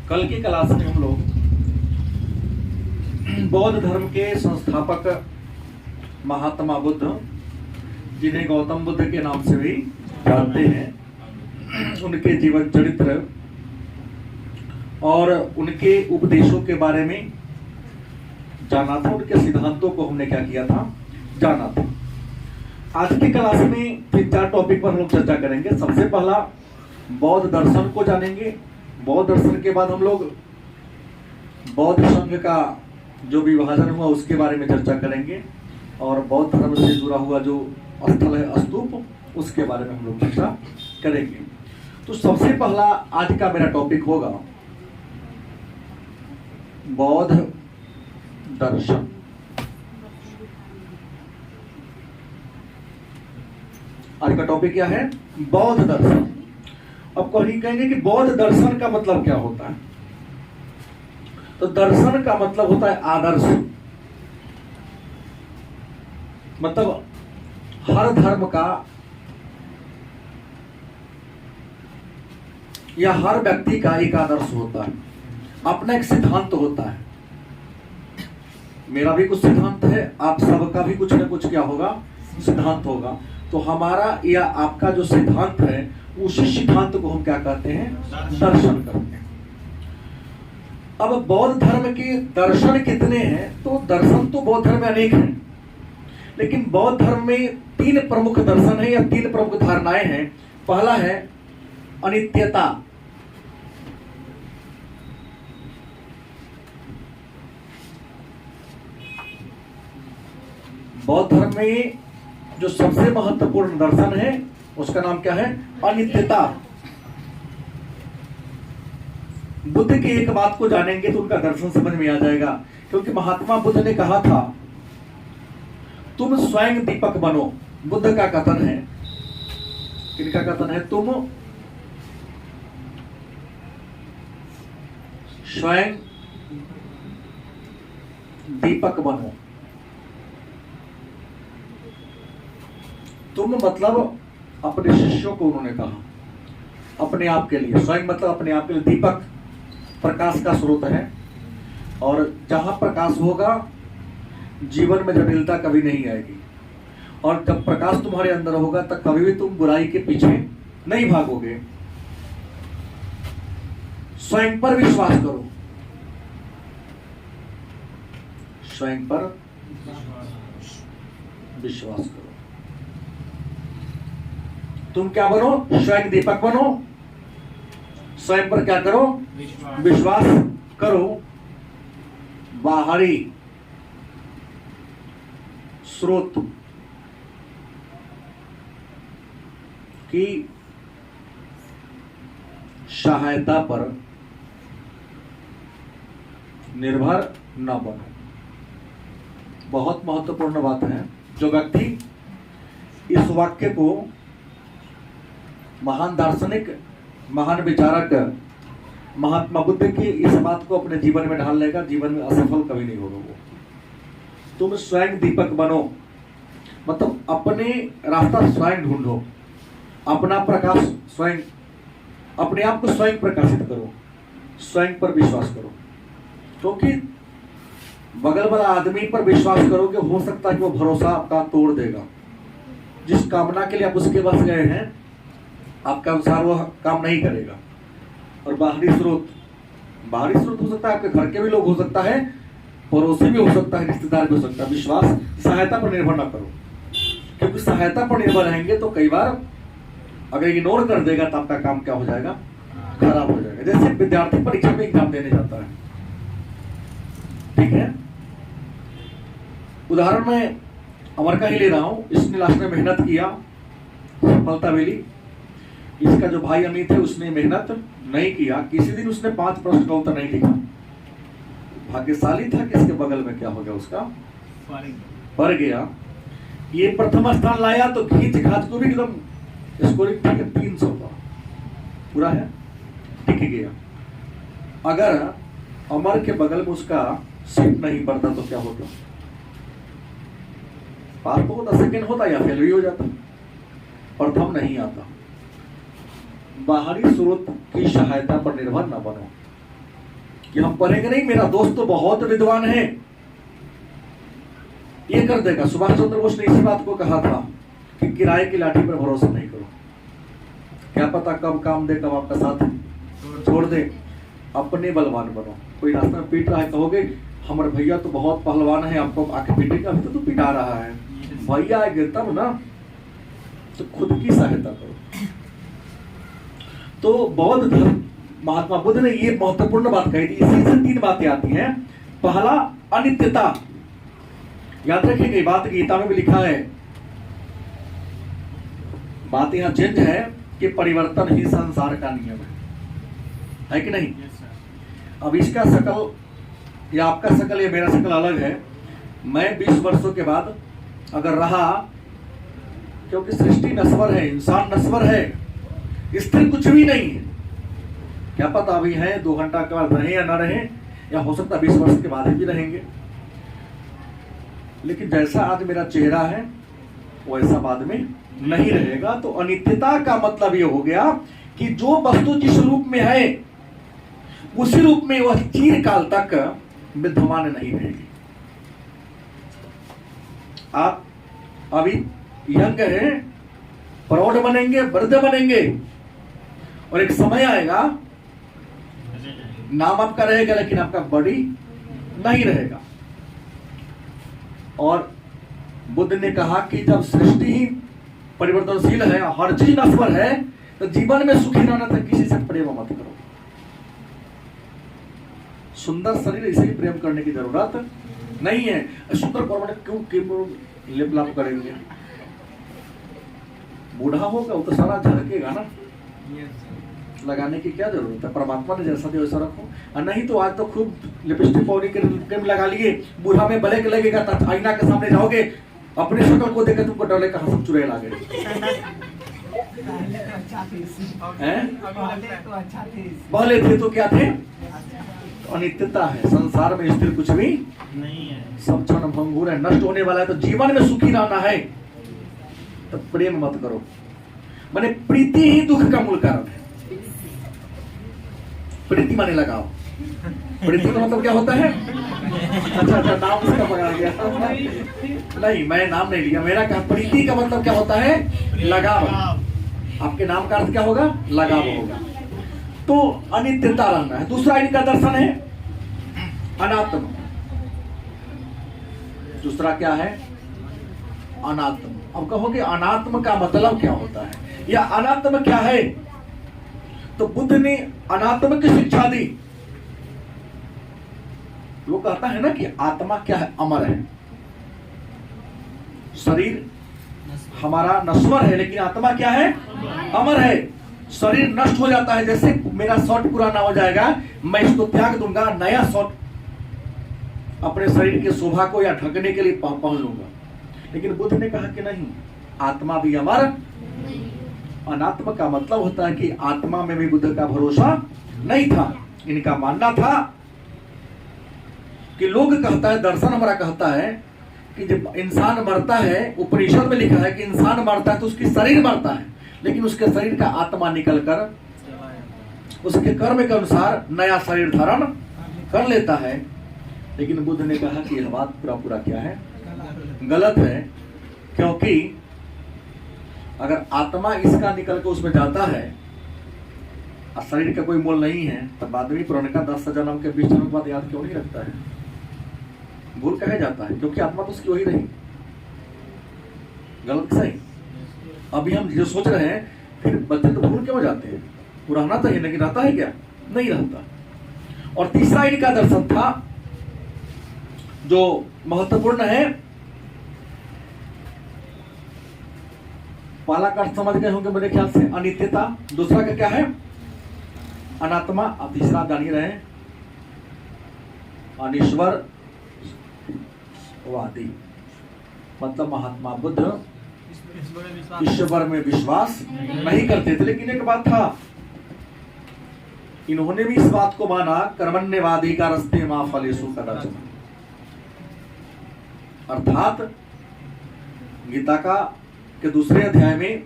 कल की क्लास में हम लोग बौद्ध धर्म के संस्थापक महात्मा बुद्ध, जिन्हें गौतम बुद्ध के नाम से भी जानते हैं, उनके जीवन चरित्र और उनके उपदेशों के बारे में जाना था। उनके सिद्धांतों को हमने क्या किया था, जाना था। आज की क्लास में फिर 4 टॉपिक पर हम लोग चर्चा करेंगे। सबसे पहला बौद्ध दर्शन को जानेंगे। बौद्ध दर्शन के बाद हम लोग बौद्ध संघ का जो विभाजन हुआ उसके बारे में चर्चा करेंगे, और बौद्ध धर्म से जुड़ा हुआ जो स्थल है स्तूप, उसके बारे में हम लोग चर्चा करेंगे। तो सबसे पहला आज का मेरा टॉपिक होगा बौद्ध दर्शन। आज का टॉपिक क्या है? बौद्ध दर्शन। अब कहीं कहेंगे कि बौद्ध दर्शन का मतलब क्या होता है, तो दर्शन का मतलब होता है आदर्श। मतलब हर धर्म का या हर व्यक्ति का एक आदर्श होता है, अपना एक सिद्धांत होता है। मेरा भी कुछ सिद्धांत है, आप सबका भी कुछ न कुछ क्या होगा, सिद्धांत होगा। तो हमारा या आपका जो सिद्धांत है, उसी सिद्धांत को हम क्या कहते हैं? दर्शन करते हैं। अब बौद्ध धर्म के दर्शन कितने हैं? तो दर्शन तो बौद्ध धर्म में अनेक हैं, लेकिन बौद्ध धर्म में 3 प्रमुख दर्शन है या 3 प्रमुख धारणाएं हैं। पहला है अनित्यता। बौद्ध धर्म में जो सबसे महत्वपूर्ण दर्शन है उसका नाम क्या है? अनित्यता। बुद्ध की एक बात को जानेंगे तो उनका दर्शन समझ में आ जाएगा, क्योंकि महात्मा बुद्ध ने कहा था तुम स्वयं दीपक बनो। बुद्ध का कथन है, किनका कथन है? तुम स्वयं दीपक बनो। तुम मतलब अपने शिष्यों को उन्होंने कहा, अपने आप के लिए। स्वयं मतलब अपने आप के लिए। दीपक प्रकाश का स्रोत है, और जहां प्रकाश होगा जीवन में जटिलता कभी नहीं आएगी। और जब प्रकाश तुम्हारे अंदर होगा तब कभी भी तुम बुराई के पीछे नहीं भागोगे। स्वयं पर विश्वास करो, स्वयं पर विश्वास करो। तुम क्या बनो? स्वयं दीपक बनो। स्वयं पर क्या करो? विश्वास करो। बाहरी स्रोत की सहायता पर निर्भर न बनो। बहुत महत्वपूर्ण बात है। जो व्यक्ति इस वाक्य को, महान दार्शनिक, महान विचारक महात्मा बुद्ध की इस बात को अपने जीवन में ढाल लेगा, जीवन में असफल कभी नहीं होगा वो। तुम स्वयं दीपक बनो मतलब अपने रास्ता स्वयं ढूंढो, अपना प्रकाश स्वयं, अपने आप को स्वयं प्रकाशित करो, स्वयं पर विश्वास करो। क्योंकि बगल वाला आदमी पर विश्वास करोगे, हो सकता है कि वो भरोसा आपका तोड़ देगा। जिस कामना के लिए आप उसके पास गए हैं, आपका अनुसार वो काम नहीं करेगा। और बाहरी स्रोत हो सकता है, आपके घर के भी लोग हो सकता है, पड़ोसी भी हो सकता है, रिश्तेदार भी हो सकता है। विश्वास, सहायता पर निर्भर ना करो, क्योंकि सहायता पर निर्भर रहेंगे तो कई बार अगर इग्नोर कर देगा तो आपका काम क्या हो जाएगा? खराब हो जाएगा। जैसे विद्यार्थी परीक्षा में एग्जाम देने जाता है, ठीक है, उदाहरण में अमर का ही ले रहा हूं। इसने लास्ट में मेहनत किया, सफलता मिली। इसका जो भाई अमित है उसने मेहनत नहीं किया, किसी दिन उसने 5 प्रश्न का उत्तर नहीं लिखा। भाग्यशाली था कि इसके बगल में क्या हो गया, उसका पड़ गया। ये प्रथम स्थान लाया तो खींच खाच को भी एकदम स्कोरिंग ठीक है, 300 का पूरा है, टिक गया। अगर अमर के बगल में उसका सीट नहीं पड़ता तो क्या होता? पास तो होता, सेकेंड होता या फेल भी हो जाता, प्रथम नहीं आता। बाहरी स्रोत की सहायता पर निर्भर न बनो। कि हम पढ़ेंगे नहीं, मेरा दोस्त तो बहुत विद्वान है, ये कर देगा। सुभाष चंद्र बोस ने इसी बात को कहा था कि किराए की लाठी पर भरोसा नहीं करो, क्या पता कब काम दे, कब आपका साथ छोड़ दे। अपने बलवान बनो। कोई रास्ता में पीट रहा है, कहोगे हमारे भैया तो बहुत पहलवान है, आपको आके पीटेगा, अभी तो तू पिटा रहा है, भैया आएंगे तब ना। तो खुद की सहायता करो। तो बौद्ध धर्म, महात्मा बुद्ध ने ये महत्वपूर्ण बात कही थी। इसी से 3 बातें आती हैं। पहला, अनित्यता। याद रखिएगा, बात गीता में भी लिखा है। बात यहां चेंज है कि परिवर्तन ही संसार का नियम है कि नहीं? अब इसका शकल या आपका शकल या मेरा शकल अलग है। मैं 20 वर्षों के बाद अगर रहा, क्योंकि सृष्टि नश्वर है, इंसान नश्वर है, स्थिर कुछ भी नहीं है। क्या पता अभी है 2 घंटा के बाद रहे या ना रहे, या हो सकता 20 वर्ष के बाद भी रहेंगे। लेकिन जैसा आज मेरा चेहरा है वैसा बाद में नहीं रहेगा। तो अनित्यता का मतलब ये हो गया कि जो वस्तु जिस रूप में है उसी रूप में वह चिरकाल तक विद्यमान नहीं रहेगी। आप अभी यंग हैं, प्रौढ़ बनेंगे, वृद्ध बनेंगे, और एक समय आएगा नाम आपका रहेगा लेकिन आपका बॉडी नहीं रहेगा। और बुद्ध ने कहा कि जब सृष्टि ही परिवर्तनशील है, हर चीज नश्वर है, तो जीवन में सुखी रहना था, किसी से प्रेम मत करो। सुंदर शरीर इसे प्रेम करने की जरूरत नहीं है। सुंदर क्यों लिप लाप करेंगे? बूढ़ा होगा वो तो सारा झलकेगा ना, लगाने की क्या जरूरत है? परमात्मा ने जैसा दिया वैसा रखो। और नहीं तो आज तो खूब लिपस्टिक पाउडर क्रीम लगा लिए, बूढ़ा में ब्लैक लगेगा, तो आईना के सामने जाओगे, अपने शक्ल को देखकर तुमको डर लगेगा, सब चुड़ैल आ गए। पहले थे तो क्या थे? अनित्यता है, संसार में स्थिर कुछ भी नहीं है, सब क्षण भंगुर है, नष्ट होने वाला है। तो जीवन में सुखी रहना है तो प्रेम मत करो। माने प्रीति ही दुख का मूल कारण है। प्रीति माने लगाओ। प्रीति का मतलब क्या होता है? अच्छा, नाम उसका पकड़ा गया। नहीं, मैं नाम नहीं लिया, मेरा क्या, प्रीति का मतलब क्या होता है? लगाव। आपके नाम का अर्थ क्या होगा? लगाव होगा। तो अनित्यता रहना है। दूसरा इनका दर्शन है अनात्म। दूसरा क्या है? अनात्म। अब कहोगे अनात्म का मतलब क्या होता है, या अनात्म क्या है? तो बुद्ध ने अनात्म की शिक्षा दी। वो कहता है ना कि आत्मा क्या है? अमर है। शरीर हमारा नश्वर है, लेकिन आत्मा क्या है? अमर है। शरीर नष्ट हो जाता है, जैसे मेरा शर्ट पुराना हो जाएगा, मैं इसको त्याग दूंगा, नया शर्ट अपने शरीर की शोभा को या ढकने के लिए पहन लूंगा। लेकिन बुद्ध ने कहा कि नहीं, आत्मा भी अमर। अनात्म का मतलब होता है कि आत्मा में भी बुद्ध का भरोसा नहीं था। इनका मानना था कि लोग कहता है, दर्शन हमारा कहता है कि जब इंसान मरता है, उपनिषद में लिखा है कि इंसान मरता है तो उसकी शरीर मरता है, लेकिन उसके शरीर का आत्मा निकलकर उसके कर्म के अनुसार नया शरीर धारण कर लेता है। लेकिन बुद्ध ने कहा कि यह बात पूरा क्या है? गलत है। क्योंकि अगर आत्मा इसका निकल के उसमें जाता है और शरीर का कोई मोल नहीं है, तब आदमी पुराने का 10 जन्म के 20 जन्म के बाद याद क्यों नहीं रखता है? भूल कहे जाता है, क्योंकि आत्मा तो उसकी वही रही। गलत सही? अभी हम जो सोच रहे हैं, फिर बच्चे तो भूल क्यों जाते हैं? पुराना तो लेकिन रहता है क्या? नहीं रहता। और तीसरा इनका दर्शन था जो महत्वपूर्ण है, पहला का समझ गए होंगे मेरे ख्याल से, अनित्यता। दूसरा का क्या है? अनात्मा। अब तीसरा जान ही रहे, अनिश्वरवादी। मतलब महात्मा बुद्ध ईश्वर में विश्वास नहीं करते थे। लेकिन एक बात था, इन्होंने भी इस बात को माना, कर्मण्यवादी का रस्ते मा फलेषु कदाचन। अर्थात गीता का के दूसरे अध्याय में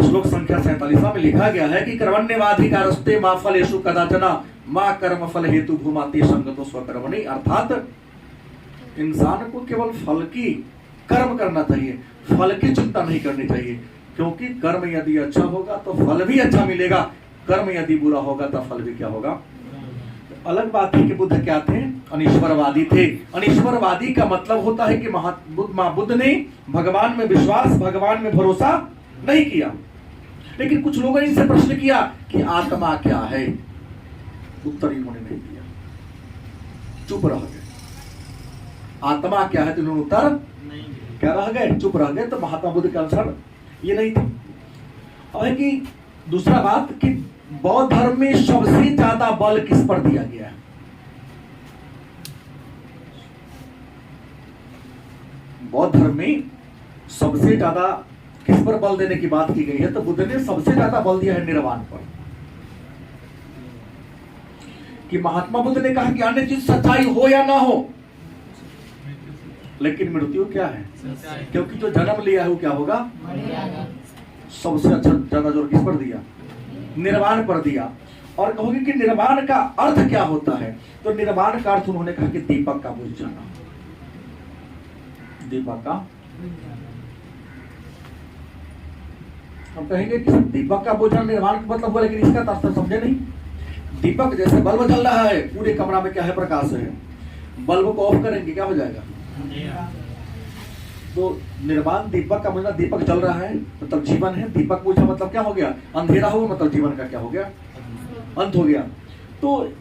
श्लोक संख्या 47 में लिखा गया है कि कर्मण्यवादी का रस्ते मा फलेषु कदाचन माँ कर्म फल हेतु भूमाते संगतो स्वकर्मणि, अर्थात इंसान को केवल फल की कर्म करना चाहिए, फल की चिंता नहीं करनी चाहिए, क्योंकि कर्म यदि अच्छा होगा तो फल भी अच्छा मिलेगा, कर्म यदि बुरा होगा तो फल भी क्या होगा। अलग बात है कि बुद्ध क्या थे, अनीश्वरवादी थे। अनीश्वरवादी का मतलब होता है कि बुद्ध ने भगवान में विश्वास, भगवान में भरोसा नहीं किया। लेकिन कुछ लोगों ने इनसे प्रश्न किया कि आत्मा क्या है, उत्तर इन्होंने नहीं दिया, चुप रह गए। आत्मा क्या है तो इन्होंने उत्तर क्या रह गए, चुप रह गए। तो महात्मा बुद्ध के अनुसार ये नहीं था। और है कि दूसरा बात कि बौद्ध धर्म में सबसे ज्यादा बल किस पर दिया गया है? बौद्ध धर्म में सबसे ज्यादा किस पर बल देने की बात की गई है? तो बुद्ध ने सबसे ज्यादा बल दिया है निर्वाण पर। कि महात्मा बुद्ध ने कहा कि अन्य चीज सच्चाई हो या ना हो, लेकिन मृत्यु क्या है, क्योंकि जो जन्म लिया है वो क्या होगा, सबसे अच्छा ज्यादा जोर किस पर दिया, निर्वाण पर दिया। और कहोगे कि निर्वाण का अर्थ क्या होता है? तो निर्वाण का अर्थ उन्होंने कहा कि दीपक का बुझ जाना, दीपक का। हम कहेंगे कि दीपक का बुझ जाना निर्वाण का मतलब हुआ, लेकिन इसका अर्थ समझे नहीं। दीपक जैसे बल्ब जल रहा है, पूरे कमरा में क्या है, प्रकाश है, बल्ब को ऑफ करेंगे क्या हो जाएगा। तो निर्वाण दीपक का मतलब दीपक जल रहा है मतलब जीवन है, दीपक बुझा मतलब क्या हो गया, अंधेरा हुआ मतलब जीवन का क्या हो गया, अंत हो गया। तो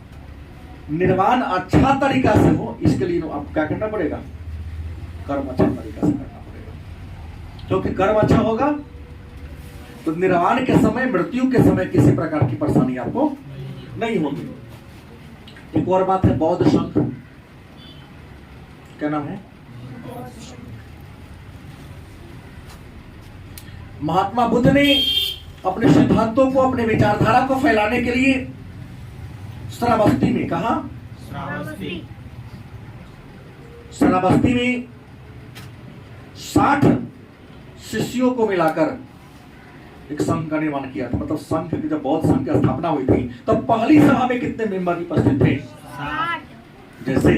निर्वाण अच्छा तरीका से हो, इसके लिए आपको क्या करना पड़ेगा, कर्म अच्छा तरीका से करना पड़ेगा। क्योंकि कर्म अच्छा होगा तो निर्वाण के समय, मृत्यु के समय किसी प्रकार की परेशानी आपको नहीं होगी। एक और बात है, बौद्ध संघ, क्या नाम है, महात्मा बुद्ध ने अपने सिद्धांतों को, अपने विचारधारा को फैलाने के लिए श्रावस्ती में, कहा श्रावस्ती में 60 शिष्यों को मिलाकर एक संघ का निर्माण किया था। मतलब संघ की जब बौद्ध संघ की स्थापना हुई थी तब तो पहली सभा में कितने मेंबर उपस्थित थे, 60। जैसे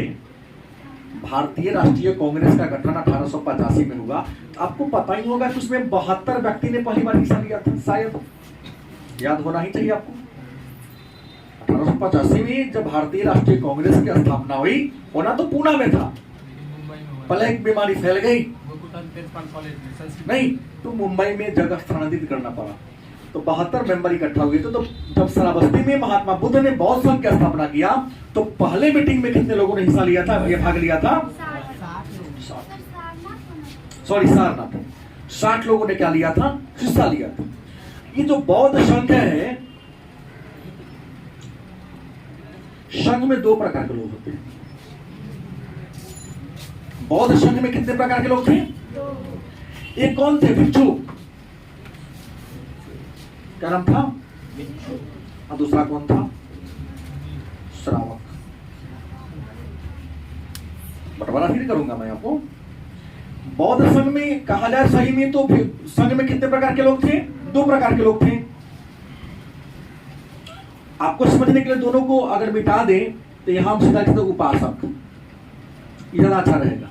भारतीय राष्ट्रीय कांग्रेस का गठन 1885 में हुआ, आपको पता ही होगा कि उसमें 72 व्यक्ति ने पहली बार हिस्सा लिया था, शायद याद होना ही चाहिए आपको। 1885 में जब भारतीय राष्ट्रीय कांग्रेस की स्थापना हुई, होना तो पूना में था, पहले एक बीमारी फैल गई नहीं, तो मुंबई में जगह स्थानांतरित करना पड़ा, तो 72 मेंबर इकट्ठा हुए। तो जब श्रावस्ती में महात्मा बुद्ध ने बौद्ध संघ की स्थापना किया तो पहले मीटिंग में कितने लोगों ने हिस्सा लिया था, ये भाग लिया था, सारनाथ, 60 लोगों ने क्या लिया था, हिस्सा लिया था। ये जो बौद्ध संघ है, संघ में 2 प्रकार के लोग होते हैं। बौद्ध संघ में कितने प्रकार के लोग थे, एक कौन थे, भिक्षु, क्या नाम था, और दूसरा कौन था, श्रावक। बंटवारा फिर करूंगा मैं आपको। बौद्ध संघ में कहा जाए सही में तो संघ में कितने प्रकार के लोग थे, 2 प्रकार के लोग थे। आपको समझने के लिए दोनों को अगर मिटा दें तो यहां हम सीधा लिखते उपासक, ये ज्यादा अच्छा रहेगा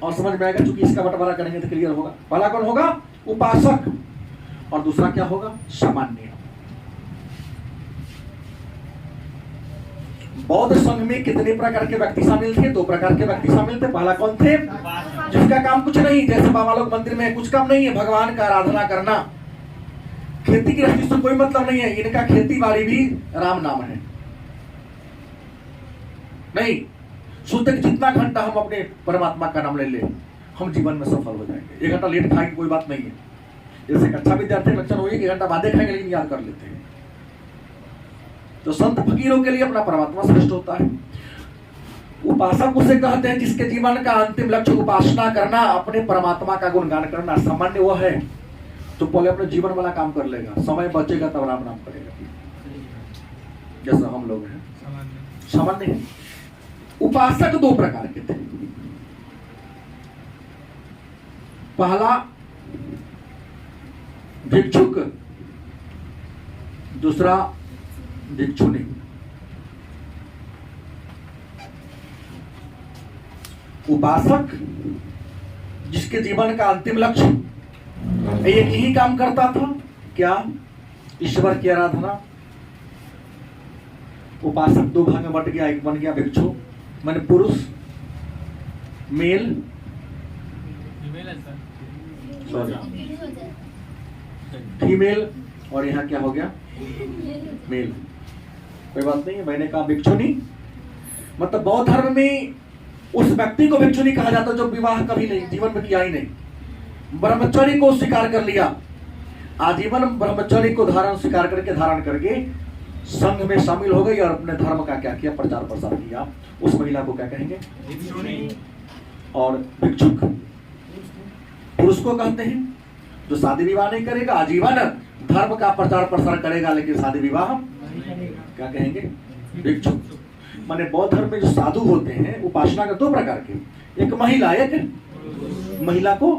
और समझ में आएगा, क्योंकि इसका बंटवारा करेंगे तो क्लियर होगा। पहला कौन होगा, उपासक, और दूसरा क्या होगा, सामान्य। बौद्ध संघ में कितने प्रकार के व्यक्ति शामिल थे, 2 प्रकार के व्यक्ति शामिल थे। पहला कौन थे, जिसका काम कुछ नहीं, जैसे बाबा लोग मंदिर में कुछ काम नहीं है, भगवान का आराधना करना, खेती गृहस्थी से कोई मतलब नहीं है, इनका खेती बाड़ी भी राम नाम है। नहीं, सोचते कि जितना घंटा हम अपने परमात्मा का नाम ले ले हम जीवन में सफल हो जाएंगे। 1 घंटा लेट खाएंगे कोई बात नहीं है, जैसे एक अच्छा विद्यार्थी लक्षण हो, 1 घंटा बाद खाएंगे लेकिन याद कर लेते हैं। तो संत फकीरों के लिए अपना परमात्मा श्रेष्ठ होता है। उपासक उसे कहते हैं जिसके जीवन का अंतिम लक्ष्य उपासना करना, अपने परमात्मा का गुणगान करना। सामान्य वो है तो पहले अपने जीवन वाला काम कर लेगा, समय बचेगा तब राम नाम करेगा, जैसा हम लोग हैं सामान्य है। उपासक 2 प्रकार के थे, पहला भिक्षुक, दूसरा भिक्षुनी। उपासक जिसके जीवन का अंतिम लक्ष्य एक ही काम करता था, क्या? ईश्वर की आराधना। उपासक दो भाग में बट गया, एक बन गया भिक्षु, माने पुरुष, मेल, सॉरी फीमेल, और यहाँ क्या हो गया? मेल। कोई बात नहीं है, मैंने कहा भिक्षु नहीं। मतलब बौद्ध धर्म में उस व्यक्ति को भिक्षु नहीं कहा जाता जो विवाह कभी नहीं जीवन में किया ही नहीं, ब्रह्मचर्य को स्वीकार कर लिया, आजीवन ब्रह्मचर्य को स्वीकार धारण करके संघ में शामिल हो गई और अपने धर्म का क्या किया? प्रचार प्रसार किया। उस महिला को क्या कहेंगे? और भिक्षुक पुरुष को कहते हैं जो शादी विवाह नहीं करेगा, आजीवन धर्म का प्रचार प्रसार करेगा लेकिन शादी विवाह क्या कहेंगे? भिक्षुक। माने बौद्ध धर्म में जो साधु होते हैं उपासना के दो प्रकार के, एक महिला, एक महिला को,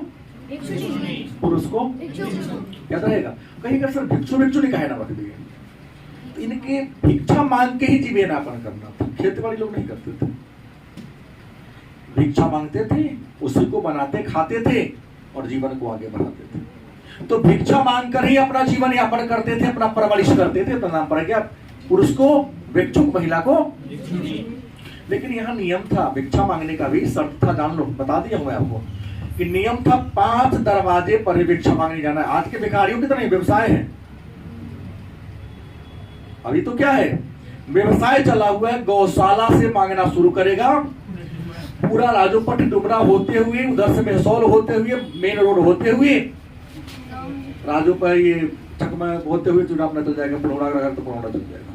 पुरुष को क्या रहेगा? कहेगा सर भिक्षु भिक्षु नहीं कहे ना रख दिए। तो इनके भिक्षा मांग के ही जीवनयापन करना था, खेती बाड़ी लोग नहीं करते थे, भिक्षा मांगते थे, उसी को बनाते खाते थे और जीवन को आगे बढ़ाते थे। तो भिक्षा मांग कर ही अपना जीवन यापन करते थे, अपना परवरिश करते थे, तो नाम पड़ गया पुरुष को भिक्षुक, महिला को। लेकिन यहाँ नियम था भिक्षा मांगने का भी, शर्त था, जान लो, बता दिया हूं आपको कि नियम था 5 दरवाजे पर ही भिक्षा मांगने जाना है। आज के भिखारियों की तरह व्यवसाय है, अभी तो क्या है? व्यवसाय चला हुआ है, गौशाला से मांगना शुरू करेगा, पूरा राजोपट डुमरा होते हुए, उधर से मेहसौल होते हुए, मेन रोड होते हुए, राजो पर ये चकमा होते हुए चुनाव न चल जाएगा, पनौड़ा अगर तो पनौड़ा चल जाएगा,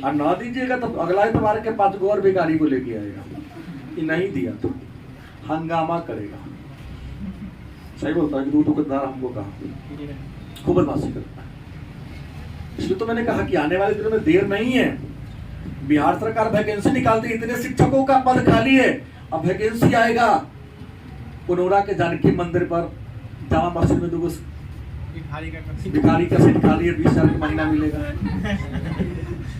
और ना दीजिएगा तो अगला ही तुम्हारे के 5 और भिखारी को लेके आएगा, ये नहीं दिया तो हंगामा करेगा। सही बोलता है कि दुकानदार हमको कहा खूब बदमाशी करता है। इसलिए तो मैंने कहा कि आने वाले दिनों में देर नहीं है, बिहार सरकार वैकेंसी निकालती है, इतने शिक्षकों का पद खाली है, अब वैकेंसी आएगा। पुनौरा के जानकी मंदिर पर जामा मस्जिद में 2 भिखारी का सीट खाली है, 20,000 का महीना मिलेगा,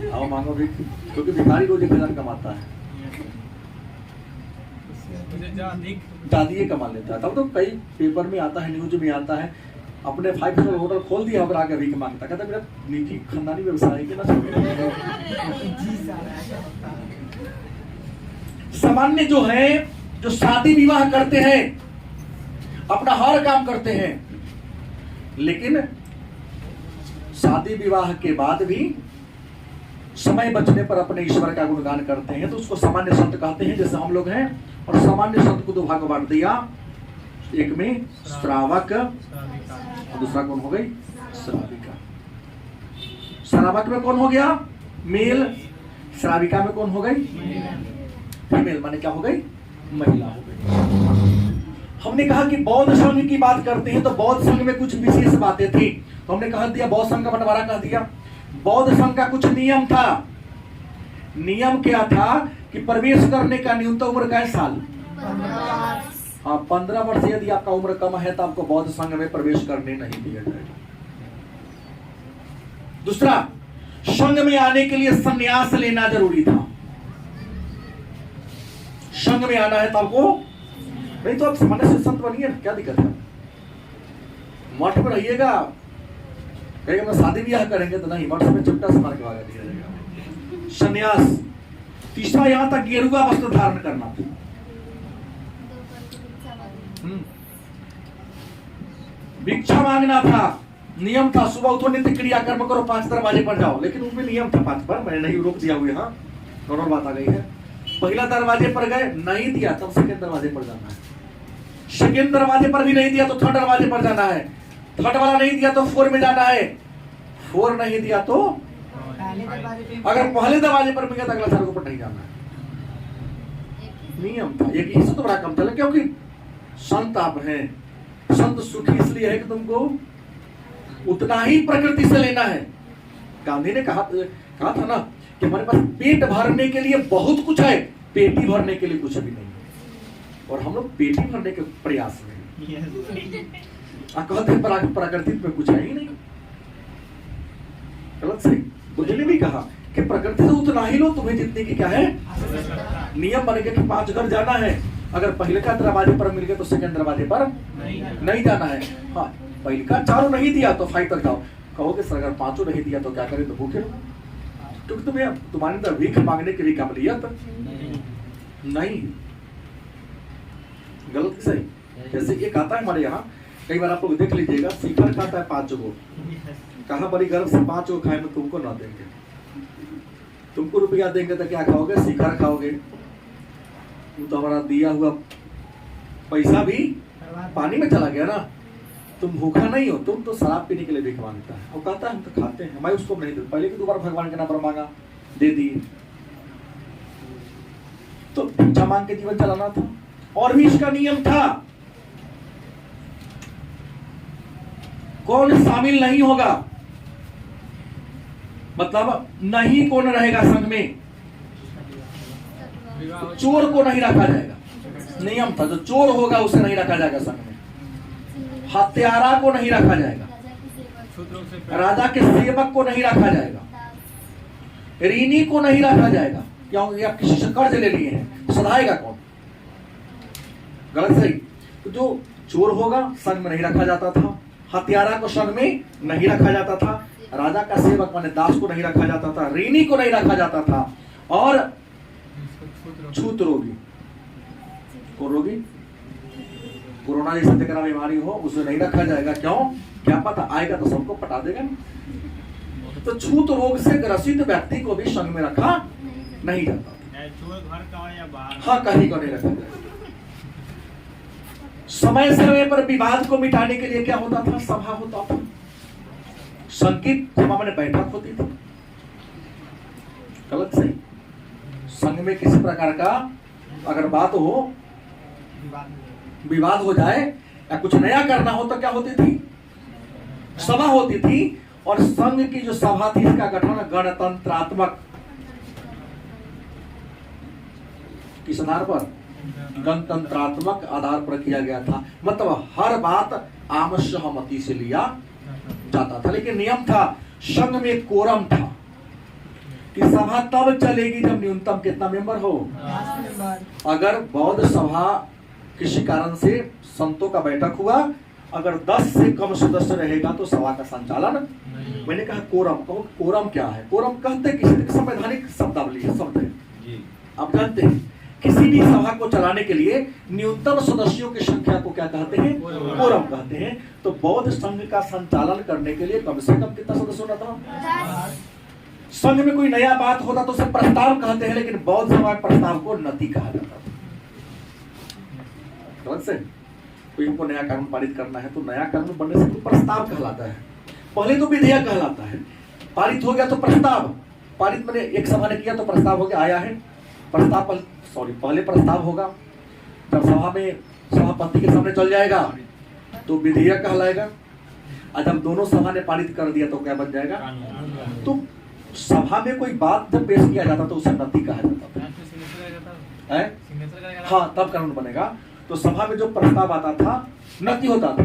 आओ मांगो भी, क्योंकि भिखारी रोज 1,000 कमाता है, दादी कमा लेता है। तब तो कई पेपर में आता है, न्यूज में आता है, अपने 5 स्टार होटल खोल दिया और आगे भीख मांगता, कहता मेरा निजी खानदानी व्यवसाय के ना। सामान्य जो है, जो शादी विवाह करते हैं, अपना हर काम करते हैं, लेकिन शादी विवाह के बाद भी समय बचने पर अपने ईश्वर का गुणगान करते हैं, तो उसको सामान्य संत कहते हैं, जैसे हम लोग हैं। और सामान्य संत को 2 भाग बांट दिया, एक में श्रावक और दूसरा कौन हो गई? श्राविका। श्रावक में कौन हो गया? मेल। श्राविका में कौन हो गई? फीमेल। माने क्या हो गई? महिला हो गई। हमने कहा कि बौद्ध संघ की बात करते हैं तो बौद्ध संघ में कुछ विशेष बातें थी, तो हमने कह दिया बौद्ध संघ का बंटवारा कर दिया। बौद्ध संघ का कुछ नियम था। नियम क्या था कि प्रवेश करने का न्यूनतम उम्र का साल, 15 वर्ष। यदि आपका उम्र कम है तो आपको बौद्ध संघ में प्रवेश करने नहीं दिया जाएगा। दूसरा, संघ में आने के लिए संन्यास लेना जरूरी था। संघ में आना है तो आपको, नहीं तो आप सामान्य से संत बनिए, क्या दिक्कत है? मठ में रहिएगा, कहेंगे मैं शादी ब्याह करेंगे तो नहीं, मठ में चुपटा से मार के भागा दिया जाएगा। संन्यास। तीसरा, यहां तक गेरुआ वस्त्र धारण करना था। भिक्षा मांगना था, नियम था। सुबह उठो, नित्य क्रिया कर्म करो, 5 दरवाजे पर जाओ, लेकिन उनमें नियम था 5 पर, मैंने नहीं रोक दिया हुए। हाँ, नॉर्मल बात आ गई है। पहला दरवाजे पर गए, नहीं दिया तब सेकंड दरवाजे पर जाना है। सेकंड दरवाजे पर भी नहीं दिया तो 3rd दरवाजे पर जाना है। 3rd वाला नहीं दिया तो 4 में जाना है। 4 नहीं दिया तो अगर पहले दरवाजे पर मिला तो अगला सड़कों पर नहीं जाना है। नियम था। एक ही से तो बड़ा कम चला, क्योंकि संत आप हैं। संत सुखी इसलिए है कि तुमको उतना ही प्रकृति से लेना है। गांधी ने कहा था ना कि हमारे पास पेट भरने के लिए बहुत कुछ है, पेटी भरने के लिए कुछ भी नहीं है। और हम लोग पेटी भरने के प्रयास में कहते हैं प्रकृति में कुछ है ही नहीं। गलत सही। बुद्ध ने भी कहा कि प्रकृति से उतना ही लो तुम्हें जितने की क्या है। नियम बन गया कि 5 घर जाना है, अगर पहले का दरवाजे पर मिल गया तो सेकंड दरवाजे पर नहीं जाना है। हाँ, पहले का 4 नहीं दिया तो 5 तक जाओ। कहोगे सर अगर 5 नहीं दिया तो क्या करें, तो भूखे रहो, क्योंकि तुम्हारे अंदर भीख मांगने की भी काबिलियत नहीं। गलत सही। जैसे एक आता है हमारे यहाँ, कई बार आप लोग देख लीजिएगा, शिखर खाता है 5 को, कहा बड़ी गर्व से 5 को खाए में तुमको ना देंगे, तुमको रुपया देंगे तो क्या खाओगे, शिखर खाओगे। तो हमारा दिया हुआ पैसा भी पानी में चला गया ना। तुम भूखा नहीं हो, तुम तो शराब पीने के लिए भीख मांगता है। वो कहता है हम तो खाते हैं, मैं उसको नहीं दे, पहले भी 2 बार भगवान के नाम पर मांगा, दे दिए। तो भिक्षा मांग के जीवन चलाना था। और भी इसका नियम था, कौन शामिल नहीं होगा, मतलब नहीं कौन रहेगा संघ में, चोर को नहीं रखा जाएगा, नियम था। जो चोर होगा उसे नहीं रखा जाएगा संघ में, हत्यारा को नहीं रखा जाएगा, राजा के सेवक को नहीं रखा जाएगा, ऋणी को नहीं रखा जाएगा, या किसी से कर्ज ले लिए हैं, सधाएगा कौन, गलत सही। तो जो चोर होगा संघ में नहीं रखा जाता था, हत्यारा को संघ में नहीं रखा जाता था, राजा का सेवक माने दास को नहीं रखा जाता था, ऋणी को नहीं रखा जाता था, और छूत रोगी को, रोगी कोरोना जैसे तेरा बीमारी हो उसे नहीं रखा जाएगा। क्यों, क्या पता आएगा तो सबको पटा देगा। तो छूत रोग से ग्रसित व्यक्ति को भी संघ में रखा नहीं जाता, हाँ कहीं को नहीं रखा जाएगा। समय समय पर विवाद को मिटाने के लिए क्या होता था, सभा होता था, संगीत सभा में बैठक होती थी। गलत सही। संघ में किसी प्रकार का अगर बात हो, विवाद हो जाए या कुछ नया करना हो तो क्या होती थी, सभा होती थी। और संघ की जो सभा थी इसका गठन गणतंत्रात्मक, किस आधार पर, गणतंत्रात्मक आधार पर किया गया था। मतलब हर बात आम सहमति से लिया जाता था। लेकिन नियम था, संघ में कोरम था कि सभा तब चलेगी जब न्यूनतम कितना मेंबर हो। अगर बौद्ध सभा किसी कारण से संतों का बैठक हुआ, अगर 10 से कम सदस्य रहेगा तो सभा का संचालन। मैंने कहा कोरम, कहो कोरम क्या है। कोरम कहते किसी संवैधानिक शब्दावली है, शब्द है, आप जानते हैं। किसी भी सभा को चलाने के लिए न्यूनतम सदस्यों की संख्या को क्या कहते हैं, कोरम कहते हैं। तो बौद्ध संघ का संचालन करने के लिए कम से कम कितना सदस्य होना था। संघ में कोई नया बात होता तो उसे प्रस्ताव कहते हैं, लेकिन बौद्ध सभा प्रस्ताव को नति कहा जाता था। समझ से, कोई हमको नया कानून पारित करना है तो नया कानून बनने से तो प्रस्ताव कहलाता है, पहले तो विधेयक कहलाता है। पारित हो गया तो प्रस्ताव, पारित मैंने एक सभा ने किया तो प्रस्ताव हो गया, आया है प्रस्ताव, पहले प्रस्ताव होगा, जब सभा में सभापति के सामने चल जाएगा तो विधेयक कहलाएगा, और जब दोनों सभा ने पारित कर दिया तो क्या बन जाएगा। तो सभा में कोई बात जब पेश किया जाता तो उसे नति कहा जाता था, हाँ तब कानून बनेगा। तो सभा में जो प्रस्ताव आता था नति होता था,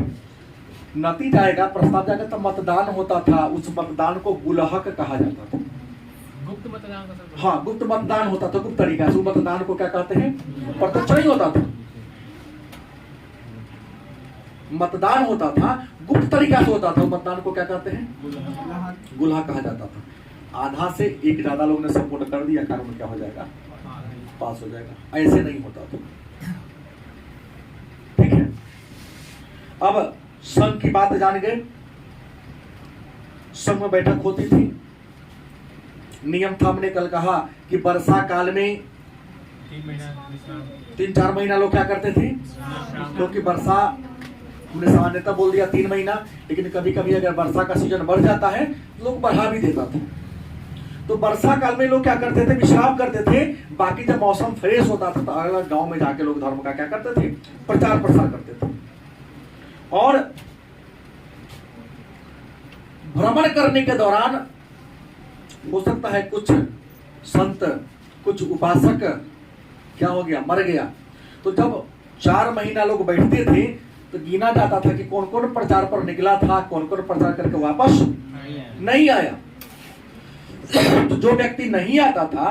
नति जाएगा, प्रस्ताव जाएगा, तब मतदान होता था। उस मतदान को गुलहक कहा जाता था, गुप्त मतदान का, हाँ गुप्त मतदान होता था, गुप्त तरीका से। मतदान को क्या कहते हैं, प्रत्यक्ष नहीं होता था, मतदान होता था, गुप्त तरीका से होता था। मतदान को क्या कहते हैं, गुलहा कहा जाता था। आधा से एक ज्यादा लोग ने सपोर्ट कर दिया, कानून क्या हो जाएगा, पास हो जाएगा। ऐसे नहीं होता था, ठीक है। अब संघ की बात जान गए, संघ में बैठक होती थी। नियम था, हमने कल कहा कि वर्षा काल में 3-4 महीना लोग क्या करते थे, क्योंकि वर्षा हमने सामान्यतः बोल दिया 3 महीना, लेकिन कभी कभी अगर वर्षा का सीजन बढ़ जाता है लोग बढ़ा भी देता था। तो वर्षा काल में लोग क्या करते थे, विश्राम करते थे। बाकी जब मौसम फ्रेश होता था तो अलग गांव में जाके लोग धर्म का क्या करते थे, प्रचार प्रसार करते थे। और भ्रमण करने के दौरान हो सकता है कुछ संत, कुछ उपासक क्या हो गया, मर गया। तो जब 4 महीना लोग बैठते थे तो गिना जाता था कि कौन कौन प्रचार पर निकला था, कौन कौन प्रचार करके वापस नहीं आया। तो जो व्यक्ति नहीं आता था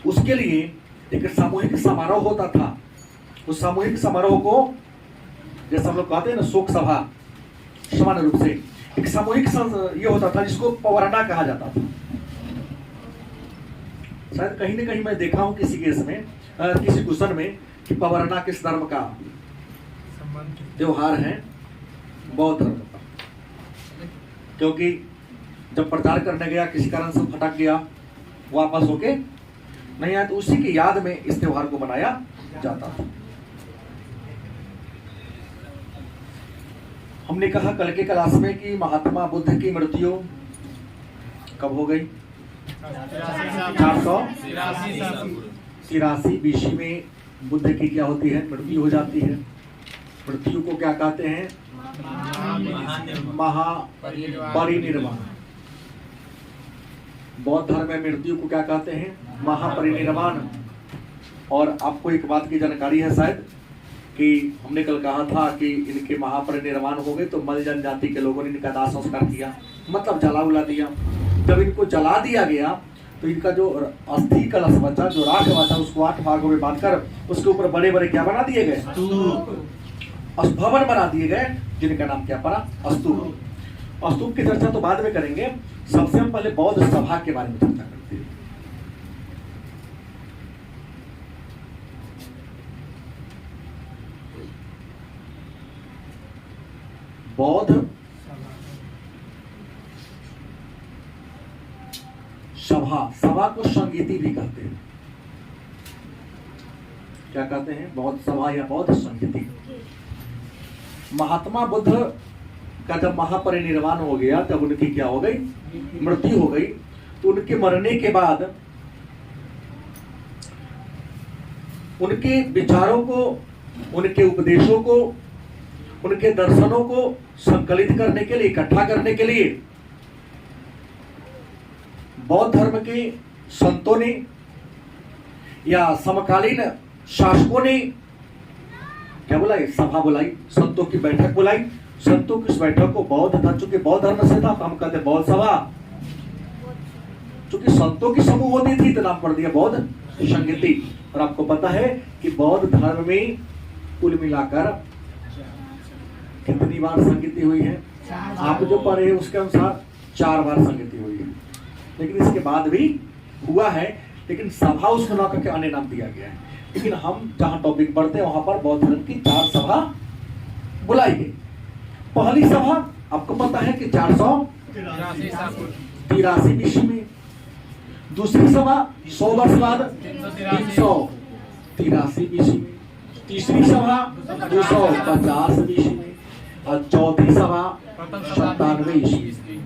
उसके लिए एक सामूहिक समारोह होता था। उस सामूहिक समारोह को जैसे हम लोग कहते हैं ना शोक सभा, सामान्य रूप से एक सामूहिक ये होता था जिसको पवरना कहा जाता था। शायद कहीं ना कहीं मैं देखा हूं किसी केस में, किसी कुशन में, कि पवरना किस धर्म का त्योहार है, बौद्ध धर्म का। क्योंकि जब प्रचार करने गया किसी कारण से फटक गया, वापस होके नहीं आया, तो उसी की याद में इस त्योहार को मनाया जाता था। हमने कहा कल के क्लास में कि महात्मा बुद्ध की मृत्यु कब हो गई? 483 BC में बुद्ध की क्या होती है? मृत्यु हो जाती है। मृत्यु को क्या कहते हैं? महापरिनिर्वाण। बौद्ध धर्म में मृत्यु को क्या कहते हैं? महापरिनिर्वाण। और आपको एक बात की जानकारी है शायद कि हमने कल कहा था कि इनके महापरिनिर्वाण हो गए तो मल जनजाति के लोगों ने इनका दाह संस्कार किया, मतलब जला उला दिया। जब इनको जला दिया गया तो इनका जो अस्थि कलश बचा, जो राख बचा, उसको 8 भागों में बांटकर उसके ऊपर बड़े बड़े क्या बना दिए गए? भवन बना दिए गए, जिनका नाम क्या पड़ा? स्तूप। स्तूप की चर्चा तो बाद में करेंगे, सबसे हम पहले बौद्ध सभा के बारे में चर्चा करते हैं। बौद्ध सभा को संगीति भी कहते हैं। क्या कहते हैं? बौद्ध सभा या बौद्ध संगीति। महात्मा बुद्ध का जब महापरिनिर्वाण हो गया, तब उनकी क्या हो गई? मृत्यु हो गई। तो उनके मरने के बाद उनके विचारों को, उनके उपदेशों को, उनके दर्शनों को संकलित करने के लिए, इकट्ठा करने के लिए बौद्ध धर्म के संतों ने या समकालीन शासकों ने क्या बुलाई? सभा बुलाई, संतों की बैठक बुलाई। संतों की इस बैठक को बौद्ध धर्म, चूंकि बौद्ध धर्म से था तो हम कहते बौद्ध सभा। चूंकि संतों की समूह होती थी तो नाम पड़ दिया बौद्ध संगीति। और आपको पता है कि बौद्ध धर्म में कुल मिलाकर कितनी बार संगीति हुई है? आप जो पढ़े हैं उसके अनुसार 4 बार संगीति हुई है। लेकिन इसके बाद भी हुआ है, लेकिन सभा उसको ना करके अन्य नाम दिया गया है। लेकिन हम जहां टॉपिक पढ़ते हैं वहां पर बौद्ध धर्म की 4 सभा बुलाई गई। पहली सभा आपको पता है कि 483 BC में। दूसरी सभा 100 वर्ष बाद 383 BC में। तीसरी सभा 250 BC में। और चौथी सभा 97 ईस्वी।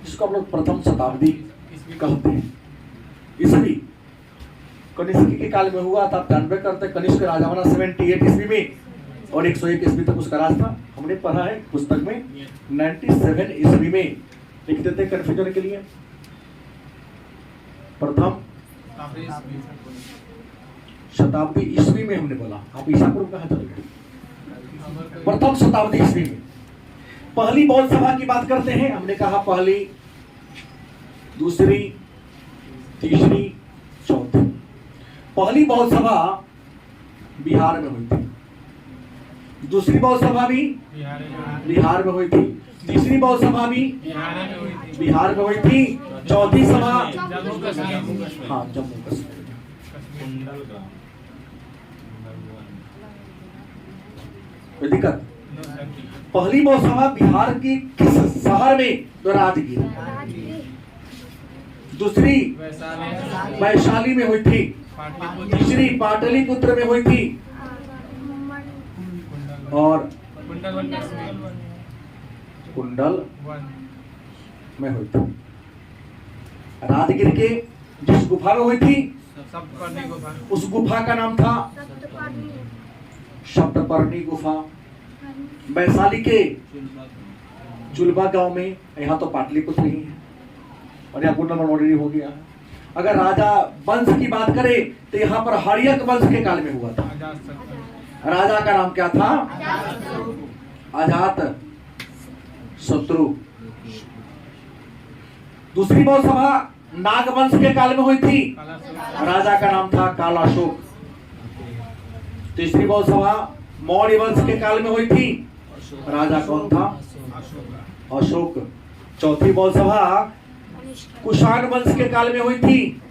इसको हम लोग प्रथम शताब्दी कहते हैं। ईस्वी कनिष्क के काल में हुआ था। आप जानबे करते, कनिष्क राजा बना 78 ईस्वी में और 101 ईस्वी तक उसका राज था। हमने पढ़ा है पुस्तक में 97 ईस्वी में लिख देते कंफ्यूजन के लिए। प्रथम शताब्दी ईस्वी में हमने बोला, आप ईसा पूर्व कहां चले गए? प्रथम शताब्दी ईस्वी में पहली बौद्ध सभा की बात करते हैं। हमने कहा पहली, दूसरी, तीसरी, चौथी। पहली बौद्ध सभा बिहार में हुई थी। दूसरी बौद्ध सभा भी बिहार में हुई थी। तीसरी बौद्ध सभा भी बिहार में हुई थी। चौथी सभा हाँ जम्मू कश्मीर। दिक्कत, पहली बौद्ध सभा बिहार की किस शहर में? तो राजगीर। दूसरी वैशाली में हुई थी। तीसरी पाटलिपुत्र में हुई थी। और कुंडल में हुई थी। राजगीर के जिस गुफा में हुई थी उस गुफा का नाम था सप्तपर्णी गुफा। वैशाली के चुलबा गांव में, यहाँ तो पाटलिपुत्र ही है और यहाँ कुंडल ऑलरेडी हो गया। अगर राजा वंश की बात करें तो यहाँ पर हर्यक वंश के काल में हुआ था। राजा का नाम क्या था? अजात शत्रु। दूसरी बौद्ध सभा नागवंश के काल में हुई थी, काला अशोक। राजा का नाम था कालाशोक। तीसरी बौद्ध सभा मौर्य वंश के काल में हुई थी, राजा कौन था? अशोक। अशोक। चौथी बौद्ध सभा कुषाण वंश के काल में हुई थी,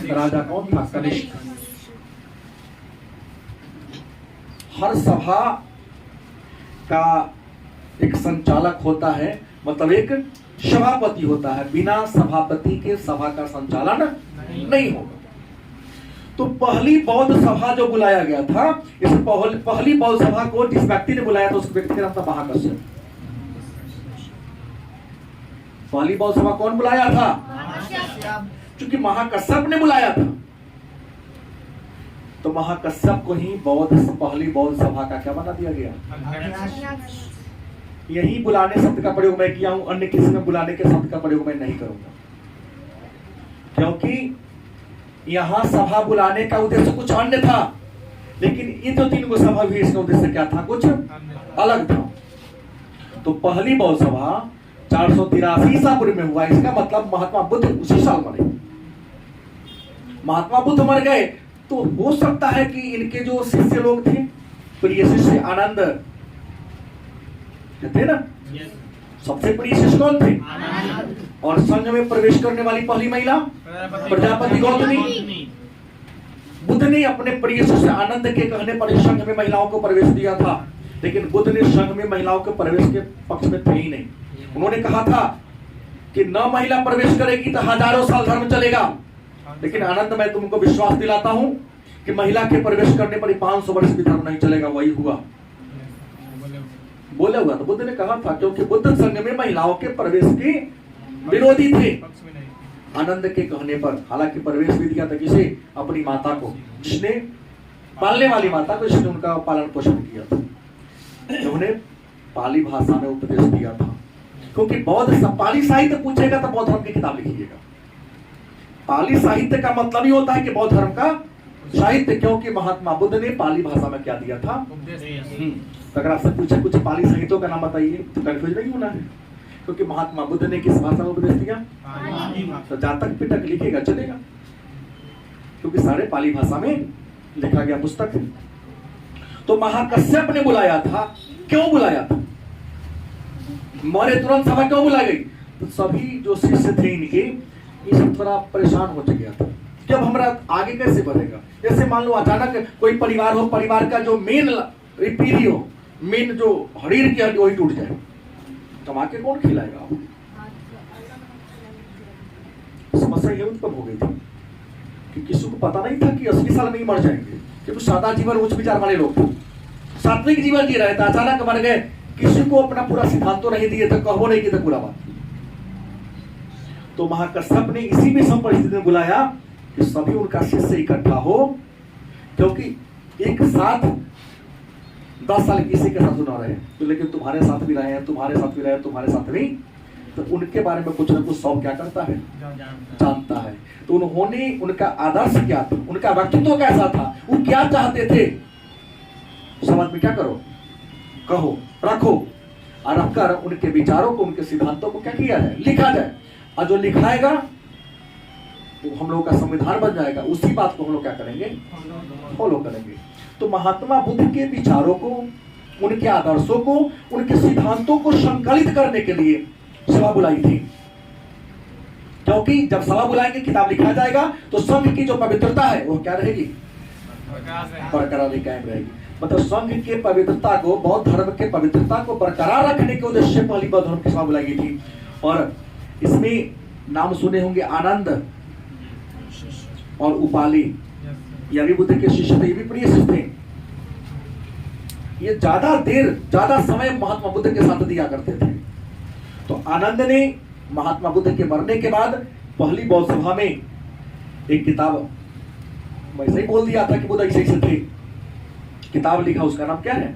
राजा कौन था? कनिष्क। हर सभा का एक संचालक होता है, मतलब एक सभापति होता है। बिना सभापति के सभा का संचालन नहीं होगा। तो पहली बौद्ध सभा जो बुलाया गया था, इस पहली बौद्ध सभा को जिस व्यक्ति ने बुलाया था, उस व्यक्ति का नाम था महाकश्यप। पहली बौद्ध सभा कौन बुलाया था? क्योंकि महाकश्यप ने बुलाया था, तो महाकश्यप को ही पहली बौद्ध सभा का क्या बना दिया गया? यही बुलाने शब्द का प्रयोग मैं किया हूं, अन्य किसी में बुलाने के शब्द का प्रयोग मैं नहीं करूंगा, क्योंकि यहां सभा बुलाने का उद्देश्य कुछ अन्य था, लेकिन ये जो 3 सभा हुई, इसका उद्देश्य क्या था? कुछ अलग था। तो पहली बौद्ध सभा 483 ईसा पूर्व में हुआ। इसका मतलब महात्मा बुद्ध उसी साल मरे। महात्मा बुद्ध मर गए तो हो सकता है कि इनके जो शिष्य लोग थे, प्रिय शिष्य आनंद थे ना, सबसे प्रिय शिष्य कौन थे? और संघ में प्रवेश करने वाली पहली महिला प्रजापति गौतमी। बुद्ध ने अपने प्रिय शिष्य आनंद के कहने पर इस संघ में महिलाओं को प्रवेश दिया था, लेकिन बुद्ध ने संघ में महिलाओं के प्रवेश के पक्ष में थे ही नहीं। उन्होंने कहा था कि न महिला प्रवेश करेगी तो हजारों साल धर्म चलेगा, लेकिन आनंद मैं तुमको विश्वास दिलाता हूं कि महिला के प्रवेश करने पर 500 वर्ष भी धर्म नहीं चलेगा। वही हुआ, बोले हुआ। तो बुद्ध ने कहा था, क्योंकि बुद्ध संघ में महिलाओं के प्रवेश के विरोधी थे। आनंद के कहने पर हालांकि प्रवेश भी दिया था, किसे? अपनी माता को, जिसने पालने वाली माता को, जिसने उनका पालन पोषण किया था। उन्हें पाली भाषा में उपदेश दिया था, क्योंकि बौद्ध पाली साहित्य पूछेगा तो बौद्ध धर्म की किताब लिखिएगा। पाली साहित्य का मतलब ही होता है कि बौद्ध धर्म का साहित्य, क्योंकि महात्मा बुद्ध ने पाली भाषा में क्या दिया था? तो अगर आपसे पूछे कुछ पाली साहित्यों का नाम बताइए तो कंफ्यूज नहीं होना है, क्योंकि महात्मा बुद्ध ने किस भाषा में उपदेश दिया? तो जातक पिटक लिखेगा चलेगा, क्योंकि सारे पाली भाषा में लिखा गया पुस्तक है। तो महाकश्यप ने बुलाया था। क्यों बुलाया था? मरे तुरंत सभा क्यों बुलाई गई? तो सभी जो शिष्य थे इनके, ये सब थोड़ा परेशान हो गया था कि अब हमारा आगे कैसे बढ़ेगा। जैसे मान लो अचानक कोई परिवार हो, परिवार का जो मेन पीढ़ी हो, मेन जो हरीर की हड्डी वही टूट जाए, कमा के कौन खिलाएगा? समस्या ये उत्पन्न हो गई थी कि किसी को पता नहीं था कि 80 साल में ही मर जाएंगे, क्योंकि सादा जीवन उच्च विचार वाले लोग थे, सात्विक जीवन जी रहे थे, अचानक मर गए। किसी को अपना पूरा सिद्धांत तो नहीं दिए थे, कहो नहीं किया पूरा बात। तो महाकश्यप ने इसी विषम परिस्थिति में बुलाया कि सभी उनका शिष्य इकट्ठा हो, क्योंकि एक साथ 10 साल किसी के साथ सुना रहे तो, लेकिन तुम्हारे साथ भी रहे हैं, तुम्हारे साथ भी रहे, तुम्हारे साथ भी, तो उनके बारे में कुछ ना कुछ सब क्या करता है? जानता है। तो उन्होंने, उनका आदर्श क्या था, उनका व्यक्तित्व कैसा था, वो क्या चाहते थे, समाज में क्या करो, कहो, रखो, और रखकर उनके विचारों को, उनके सिद्धांतों को क्या किया जाए? लिखा जाए। और जो लिखाएगा वो हम लोगों का संविधान बन जाएगा। उसी बात को हम लोग क्या करेंगे? फॉलो करेंगे। तो महात्मा बुद्ध के विचारों को, उनके आदर्शों को, उनके सिद्धांतों को संकलित करने के लिए सभा बुलाई थी, क्योंकि जब सभा बुलाएंगे, किताब लिखा जाएगा, तो संघ की जो पवित्रता है वो क्या रहेगी? बरकरार कायम रहेगी। मतलब संघ के पवित्रता को, बौद्ध धर्म के पवित्रता को बरकरार रखने के उद्देश्य से पहली बौद्ध धर्म की सभा बुलाई गई थी। और इसमें नाम सुने होंगे आनंद और उपाली, ये भी बुद्ध के शिष्य थे, ये भी प्रिय शिष्य थे। ये ज्यादा समय महात्मा बुद्ध के साथ दिया करते थे। तो आनंद ने महात्मा बुद्ध के मरने के बाद पहली बौद्ध सभा में एक किताब, वैसे ही बोल दिया था कि बुद्ध ऐसे थे, किताब लिखा। उसका नाम क्या है?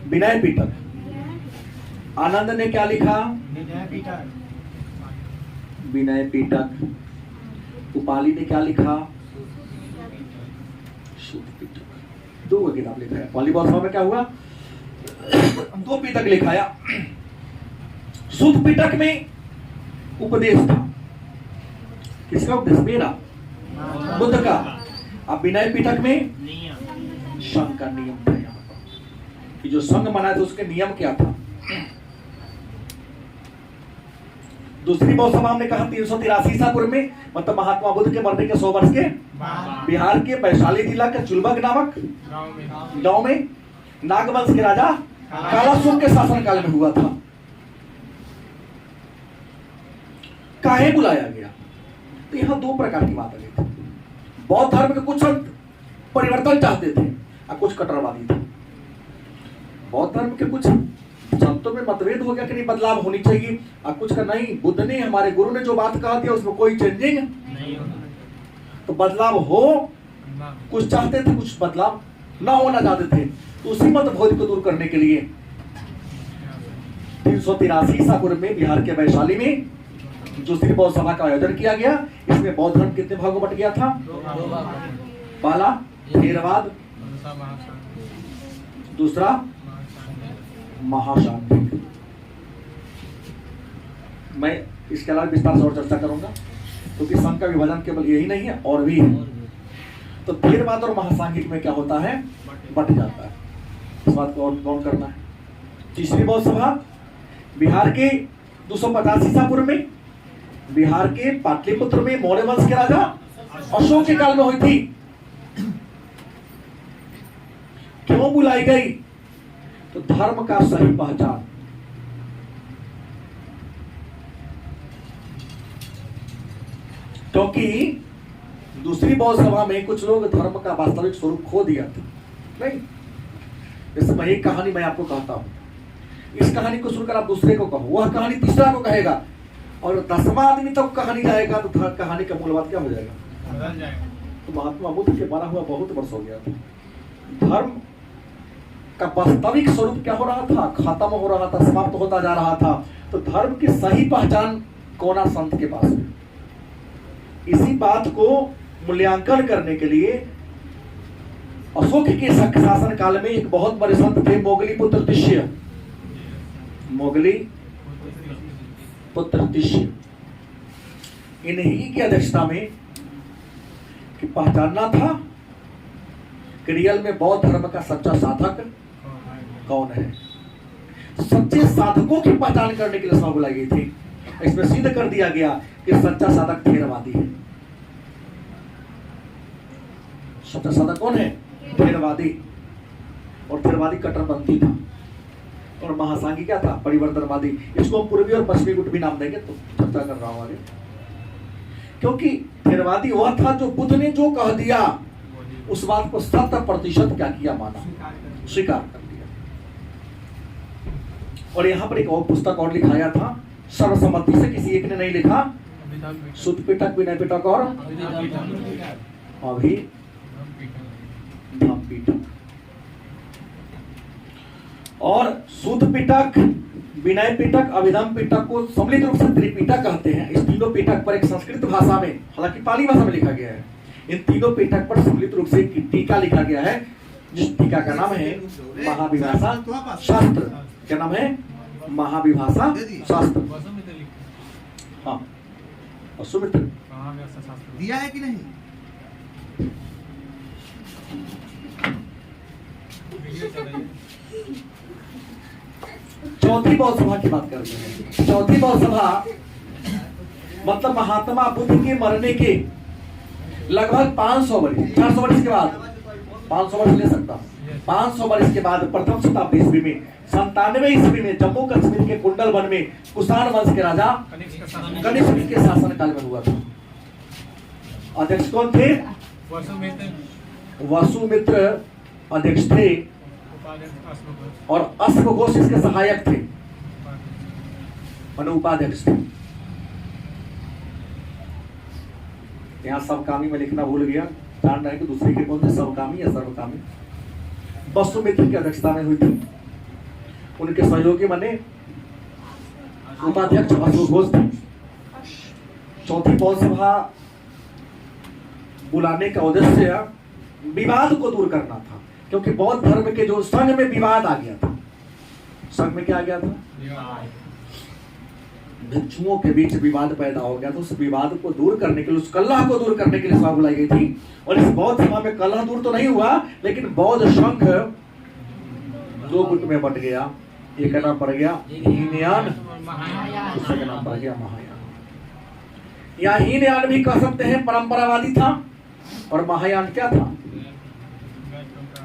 विनय पिटक। आनंद ने क्या लिखा? विनय पिटक। उपाली ने क्या लिखा? शुद्ध पिटक। 2 किताब लिखा है। पहली बौद्ध सभा में क्या हुआ? 2 पिटक लिखाया। शुद्ध पिटक में उपदेश था। किसका उपदेश? मेरा, बुद्ध का। अब विनय पिटक में संघ का नियम था। यहाँ पर कि जो संघ बनाया था उसके नियम क्या था? दूसरी महासभा में कहा 383 ईसा पूर्व में, मतलब महात्मा बुद्ध के मरने के 100 वर्ष के बिहार के वैशाली जिला के चुलबग नामक गांव में नागवंश के राजा कालासोम के शासन काल में हुआ था। काहे बुलाया गया? तो यहाँ दो प्रकार की बात आ गई थी। बौद्ध धर्म के कुछ संत परिवर्तन चाहते थे और कुछ कट्टरवादी थे। बौद्ध धर्म के कुछ संतों में मतभेद हो गया कि नहीं, बदलाव होनी चाहिए, और कुछ का नहीं, बुद्ध ने, हमारे गुरु ने जो बात कहा थी उसमें कोई चेंजिंग नहीं, तो बदलाव हो। कुछ चाहते थे, कुछ बदलाव ना होना चाहते थे। तो उसी मतभेद को दूर करने के लिए 383 ईसा पूर्व में बिहार के वैशाली में दूसरी बौद्ध सभा का आयोजन किया गया। इसमें बौद्ध धर्म कितने भागों में बट गया था? पहला थेरवाद, दूसरा महाशांति। मैं इसके अलावा विस्तार से और चर्चा करूंगा, क्योंकि संघ का विभाजन केवल यही नहीं है, और भी है। तो थेरवाद और महासांघिक में क्या होता है? बट जाता है। इस बात को और कौन करना है? तीसरी बौद्ध सभा बिहार के 250 ईसा पूर्व में बिहार के पाटलिपुत्र में मौर्य वंश के राजा अशोक के काल में हुई थी। क्यों बुलाई गई? तो धर्म का सही पहचान। क्योंकि दूसरी बौद्ध सभा में कुछ लोग धर्म का वास्तविक स्वरूप खो दिया था। नहीं, जैसे मैं एक कहानी मैं आपको कहता हूं, इस कहानी को सुनकर आप दूसरे को कहो, वह कहानी तीसरा को कहेगा, और 10वां आदमी तक कहानी जाएगा, तो कहानी का मूल बात क्या हो जाएगा? तो महात्मा बुद्ध के मरा हुआ बहुत वर्ष हो गया था। धर्म का वास्तविक स्वरूप क्या हो रहा था? खत्म हो रहा था, समाप्त होता जा रहा था। तो धर्म की सही पहचान कोना संत के पास है। इसी बात को मूल्यांकन करने के लिए अशोक के शासन काल में एक बहुत बड़े संत थे, मोगली पुत्र तिष्य। मोगली पुत्र तिष्य, इन्हीं की अध्यक्षता में कि पहचानना था कि रियल में बौद्ध धर्म का सच्चा साधक कौन है। सच्चे साधकों की पहचान करने के लिए सभा बुलाई गई थी। इसमें सिद्ध कर दिया गया कि सच्चा साधक थेरवादी है। सच्चा साधक कौन है? थेरवादी। और थेरवादी कट्टरपंथी था, और महासांगी क्या था? परिवर्तनवादी। इसको हम पूर्वी और पश्चिमी गुट भी नाम देंगे, तो चर्चा कर रहा हूं आगे। क्योंकि थेरवादी वह था जो बुद्ध ने जो कह दिया उस बात को 100% क्या किया? माना, स्वीकार कर दिया। और यहाँ पर एक और पुस्तक और लिखाया था, सर्वसम्मति से, किसी एक ने नहीं लिखा। सुत पिटक, विनय पिटक और अभिधम पिटक। और सुत पिटक, विनय पिटक, अभिधम पिटक को सम्मिलित रूप से त्रिपिटक कहते हैं। इस तीनों पिटक पर एक संस्कृत भाषा में, हालांकि पाली भाषा में लिखा गया है, इन तीनों पिटक पर सम्मिलित रूप से एक टीका लिखा गया है, जिस टीका का नाम है महाविभाषा शास्त्र। क्या नाम है? महाविभाषा शास्त्र। हाँ, और सुमित्र दिया है कि नहीं? चौथी बौद्ध सभा की बात करते हैं। चौथी बौद्ध सभा मतलब महात्मा बुद्ध के मरने के लगभग 500 वर्ष, 400 वर्ष के बाद, 500 वर्ष ले सकता, 500 वर्ष के बाद प्रथम शताब्दी ईस्वी में 97 ईस्वी में जम्मू कश्मीर के कुंडल वन में कुषाण वंश के राजा कनिष्क के शासन काल में हुआ था। अध्यक्ष कौन थे? वसुमित्र अध्यक्ष थे, और अश्वघोष इसके सहायक थे, उपाध्यक्ष थे। यहाँ सबकामी में लिखना भूल गया, जान रहे कि दूसरे के कौन थे, सबकामी या सर्वकामी। वसुमित्र की अध्यक्षता में हुई थी। उनके सहयोगी बने उपाध्यक्ष अश्वघोष थे। चौथी बौद्ध सभा बुलाने का उद्देश्य विवाद को दूर करना था, क्योंकि बौद्ध धर्म के जो संघ में विवाद आ गया था। संघ में क्या आ गया था? भिक्षुओं के बीच विवाद पैदा हो गया, तो उस विवाद को दूर करने के लिए, उस कलह को दूर करने के लिए सभा बुलाई गई थी। और इस बौद्ध सभा में कलह दूर तो नहीं हुआ, लेकिन बौद्ध संघ दो गुट में बट गया। एक का नाम पड़ गया हीनयान, दूसरे का नाम पड़ गया महायान। या हीनयान भी कह सकते हैं परंपरावादी था, और महायान क्या था?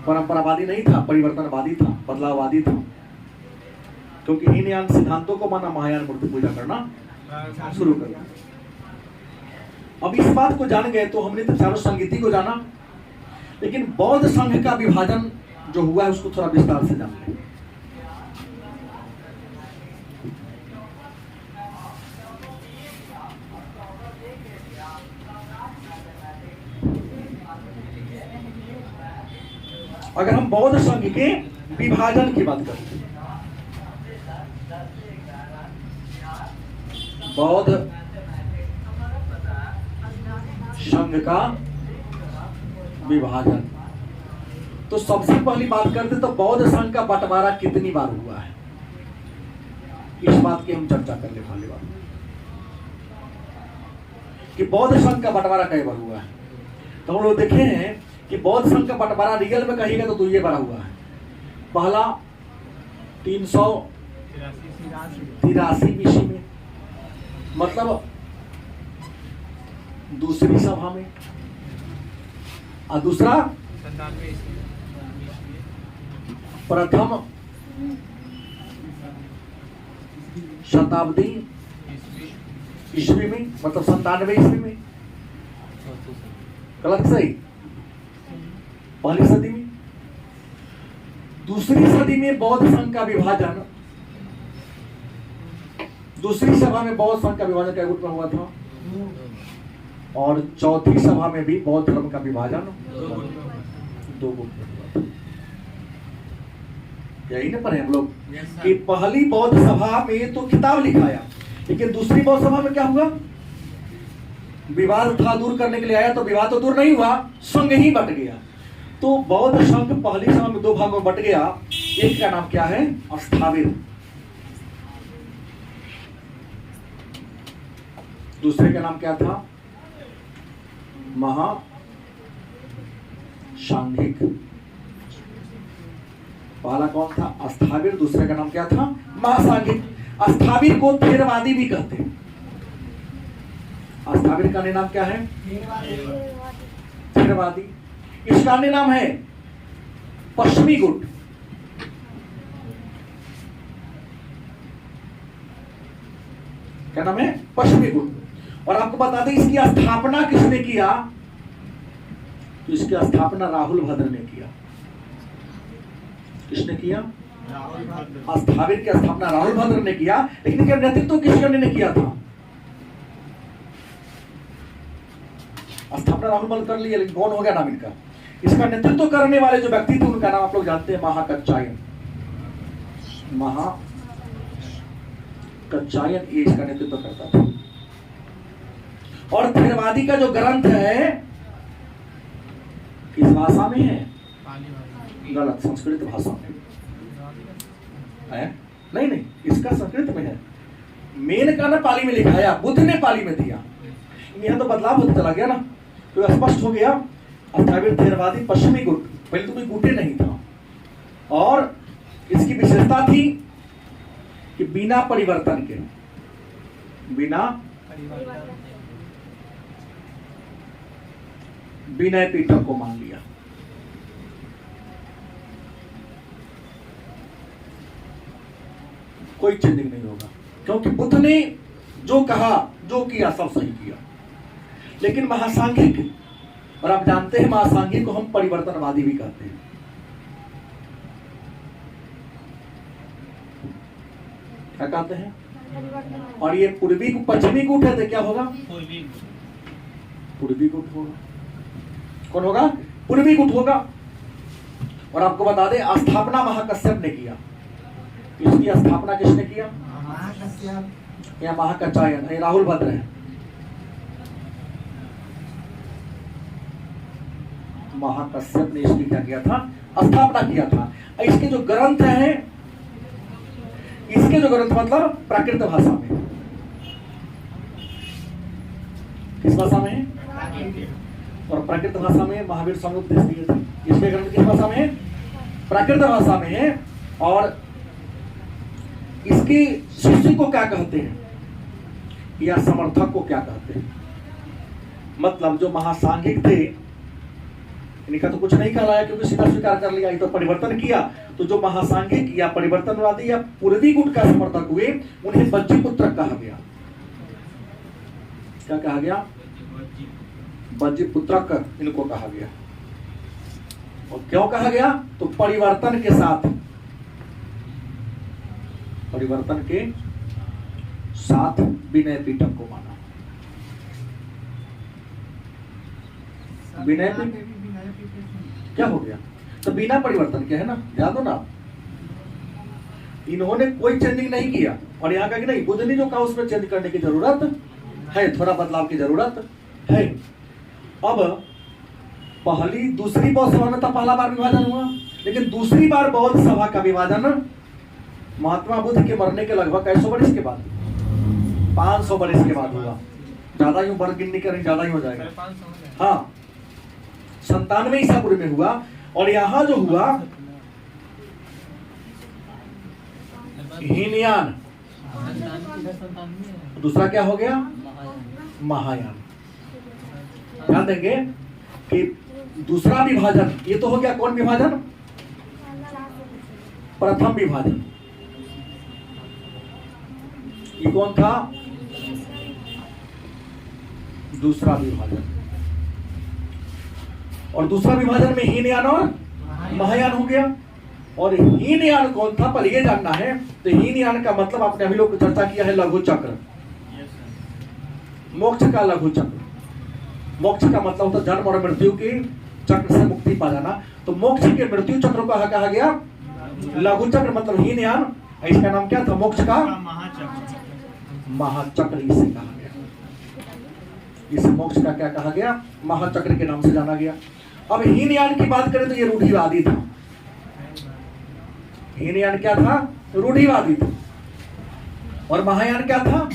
परंपरावादी नहीं था, परिवर्तनवादी था, बदलाववादी था। क्योंकि हीनयान सिद्धांतों को माना, महायान मूर्ति पूजा करना शुरू कर दिया। अब इस बात को जान गए तो हमने तो चारों संगीति को जाना, लेकिन बौद्ध संघ का विभाजन जो हुआ है उसको थोड़ा विस्तार से जान लें। अगर हम बौद्ध संघ के विभाजन की बात करें, बौद्ध संघ का विभाजन, तो सबसे पहली बात करते तो बौद्ध संघ का बंटवारा कितनी बार हुआ है, इस बात की हम चर्चा करने वाले बात कि बौद्ध संघ का बंटवारा कई बार हुआ है। तो हम लोग देखे हैं कि बौद्ध संघ का बंटवारा रियल में कहिएगा तो ये बार हुआ है। पहला 383 ईस्वी में, मतलब दूसरी सभा में, और दूसरा प्रथम शताब्दी ईस्वी में, मतलब 97 ईस्वी में। गलत सही? पहली सदी में। दूसरी सदी में बौद्ध संघ का विभाजन, दूसरी सभा में बौद्ध संघ का विभाजन कई गुट में हुआ था, और चौथी सभा में भी बौद्ध धर्म का विभाजन 2 गुट में हुआ था। यही ना पढ़े हम लोग कि पहली बौद्ध सभा में तो किताब लिखाया, लेकिन दूसरी बौद्ध सभा में क्या हुआ? विवाद था, दूर करने के लिए आया, तो विवाद तो दूर नहीं हुआ, संघ ही बट गया। तो बौद्ध संघ पहली सभा में 2 भागों में बट गया। एक का नाम क्या है? अस्थाविर। दूसरे का नाम क्या था? महासांघिक। पहला कौन था? अस्थाविर। दूसरे का नाम क्या था? महासांघिक। अस्थाविर को थेरवादी भी कहते हैं। अस्थाविर का नाम क्या है? थेरवादी। इसका अन्य नाम है पश्चिमी गुट। क्या नाम है? पश्चिमी गुट। और आपको बता दें इसकी स्थापना किसने किया? तो इसकी स्थापना राहुल भद्र ने किया। किसने किया? अस्थाविर की स्थापना राहुल भद्र ने किया, लेकिन इसका नेतृत्व किस ने किया था? स्थापना राहुल भद्र कर लिया, लेकिन कौन हो गया नाम इनका? इसका नेतृत्व करने वाले जो व्यक्ति थे उनका नाम आप लोग जानते हैं, महाकच्चायन। महाकच्चायन ये इसका नेतृत्व करता था। और थेरवादी का जो ग्रंथ है किस भाषा में है? गलत, संस्कृत भाषा में है। नहीं, इसका संस्कृत में है। मेन का ना पाली में लिखा है, बुद्ध ने पाली में दिया। यहां तो बदलाव होता चला गया ना, तो स्पष्ट हो गया। अस्थाविर थेरवादी पश्चिमी गुट, पहले तो कोई गुटे नहीं था। और इसकी विशेषता थी कि बिना परिवर्तन के, विनय पीठक को मान लिया। कोई चेंजिंग नहीं होगा, क्योंकि बुद्ध ने जो कहा, जो किया, सब सही किया। लेकिन महासांघिक, और आप जानते हैं महासांघिक को हम परिवर्तनवादी भी कहते हैं। क्या कहते हैं? और ये पूर्वी पश्चिमी गुट है तो क्या होगा? पूर्वी गुट होगा। कौन होगा? पूर्वी गुट होगा। और आपको बता दें स्थापना महाकश्यप ने किया। इसकी स्थापना किसने किया? या महाकच्चायन, राहुल भद्र है। महाकश्यप ने इसकी क्या किया था? स्थापना किया था। इसके जो ग्रंथ हैं, इसके जो ग्रंथ मतलब प्राकृत भाषा में, किस भाषा में है? और प्राकृत भाषा में महावीर स्वामी उपदेश दिए थे। इसके ग्रंथ किस भाषा में है? प्राकृत भाषा में है। और इसके शिष्य को क्या कहते हैं या समर्थक को क्या कहते हैं? मतलब जो महासांघिक थे, इनका तो कुछ नहीं कह रहा है क्योंकि सीधा स्वीकार कर लिया, ये तो परिवर्तन किया। तो जो महासांघिक या परिवर्तनवादी या पूर्वी गुट का समर्थक हुए, उन्हें बज्जीपुत्र कहा गया। क्या कहा गया? बज्जीपुत्रक इनको कहा गया। और क्यों कहा गया? तो परिवर्तन के साथ विनय पीटक को माना। विनय क्या हो गया? तो बिना परिवर्तन के है ना, याद हो ना, इन्होंने कोई चेंजिंग नहीं किया। और यहाँ का कि नहीं, बुद्ध ने जो कहा उसमें चेंज करने की जरूरत है, थोड़ा बदलाव की जरूरत है। अब दूसरी बौद्ध सभा में तो पहला बार विभाजन हुआ, लेकिन दूसरी बार बौद्ध सभा का विभाजन महात्मा बुद्ध के मरने के लगभग 100 वर्ष के बाद, 500 वर्ष के बाद हुआ। ज्यादा ही वर्ग गिननी करें, ज्यादा ही हो जाएगा। हाँ, 97 ईसा पूर्व में हुआ। और यहां जो हुआ हीनयान, दूसरा क्या हो गया? महायान। ध्यान देंगे कि दूसरा विभाजन, ये तो हो गया कौन विभाजन? प्रथम विभाजन। ये कौन था? दूसरा विभाजन। और दूसरा विभाजन में हीनयान और महायान हो गया। और हीनयान कौन था पर ये जानना है। तो हीनयान का मतलब आपने अभी लोग चर्चा किया है, लघु चक्र, मोक्ष का लघु चक्र। मोक्ष का मतलब होता है जन्म और मृत्यु के चक्र से मुक्ति पा जाना। तो मोक्ष के मृत्यु चक्र को कहा गया लघु चक्र, मतलब हीनयान। इसका नाम क्या था? मोक्ष का महाचक्र इसे कहा गया। इस मोक्ष का क्या कहा गया? महाचक्र के नाम से जाना गया। अब हीनयान की बात करें तो ये रूढ़िवादी था। हीनयान क्या था? रूढ़िवादी था। और महायान क्या था?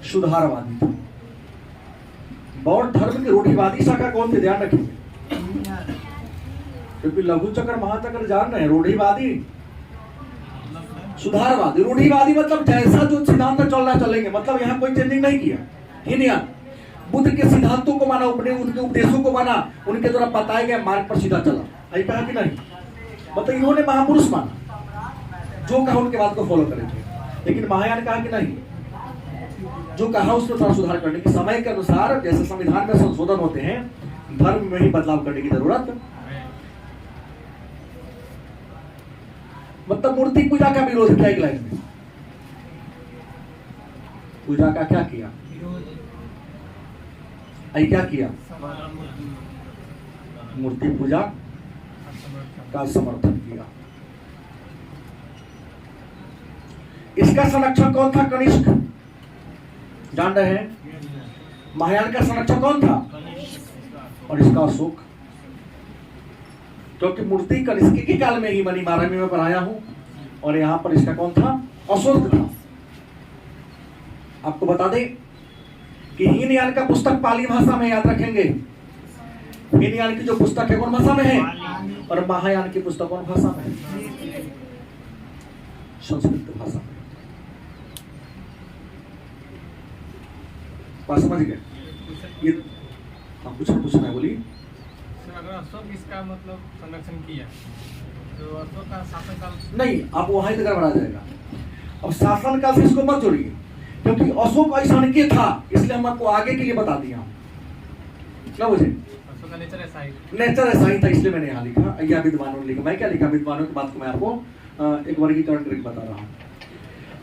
सुधारवादी था। बौद्ध धर्म की रूढ़िवादी शाखा कौन थे? ध्यान रखिए, क्योंकि लघु चक्र महाचक्र जान रहे हैं। रूढ़िवादी, सुधारवादी। रूढ़िवादी मतलब जैसा जो सिद्धांत चल रहा चलेंगे, मतलब यहाँ कोई चेंजिंग नहीं किया। हीनयान बुद्ध के सिद्धांतों को माना, उनके उपदेशों को माना, उनके द्वारा बताए गए मार्ग पर सीधा चला। ऐसा कहा कि नहीं? मतलब इन्होंने महापुरुष माना, जो कहा उनके बात को फॉलो करेंगे। लेकिन महायान कहा कि नहीं, जो कहा उसमें थोड़ा सुधार करने की, समय के अनुसार जैसे संविधान में संशोधन होते हैं, धर्म में ही बदलाव करने की जरूरत। मतलब मूर्ति पूजा का विरोध किया। एक लाइन में पूजा का क्या किया? क्या किया? मूर्ति पूजा का समर्थन किया। इसका संरक्षक कौन था? कनिष्क। जान रहे हैं? महायान का संरक्षक कौन था? और इसका अशोक। क्योंकि मूर्ति कनिष्क के काल में ही बनी, 12वीं में पढ़ाया हूं। और यहां पर इसका कौन था? अशोक था। आपको बता दें कि हीनयान का पुस्तक पाली भाषा में, याद रखेंगे। हीनयान की जो पुस्तक है कौन भाषा में है? और महायान की पुस्तक कौन भाषा में है? संस्कृत भाषा में। बात समझ गए? ये कुछ पूछना है, बोलिए। अगर अशोक इसका मतलब संरक्षण किया तो अशोक का शासनकाल नहीं, आप वहां तक बढ़ा जाएगा। अब शासनकाल से इसको मत जोड़िए, क्योंकि अशोक ऐसा के था, इसलिए हम आपको आगे के लिए बता दिया। क्या बुझे? अशोक का नेचर ऐसा ही था, इसलिए मैंने यहाँ लिखा। या विद्वानों ने लिखा। मैं क्या लिखा? विद्वानों की बात को मैं आपको एक वर्गीकरण करके बता रहा हूँ।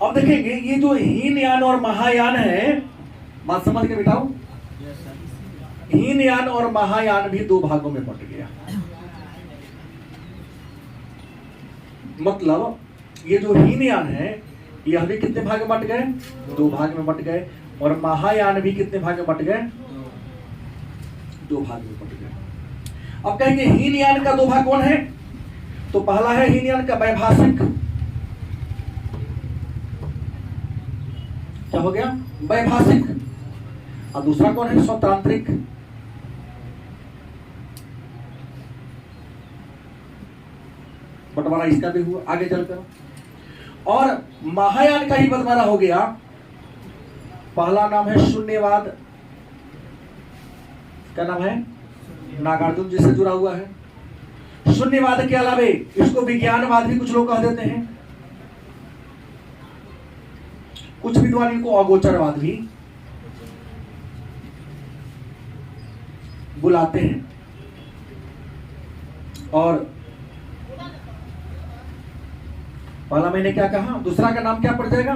अब देखेंगे ये जो हीनयान और महायान है, बात समझ के बिठाओ। हीनयान और महायान भी दो भागों में बंट गया। मतलब ये जो हीनयान है, यह भी कितने भाग में बंट गए? दो भाग में बंट गए। और महायान भी कितने भाग में बंट गए? दो भाग में बंट गए। अब कहेंगे हीनयान का दो भाग कौन है? तो पहला है हीनयान का वैभाषिक। क्या हो गया? वैभाषिक। और दूसरा कौन है? स्वतांत्रिक। बंटवारा इसका भी हुआ आगे चलकर। और महायान का ही बंटवारा हो गया। पहला नाम है शून्यवाद। क्या नाम है? नागार्जुन जी से जुड़ा हुआ है। शून्यवाद के अलावे इसको विज्ञानवाद भी कुछ लोग कह देते हैं, कुछ विद्वान इनको अगोचरवाद भी बुलाते हैं। और पहला मैंने क्या कहा, दूसरा का नाम क्या पड़ जाएगा?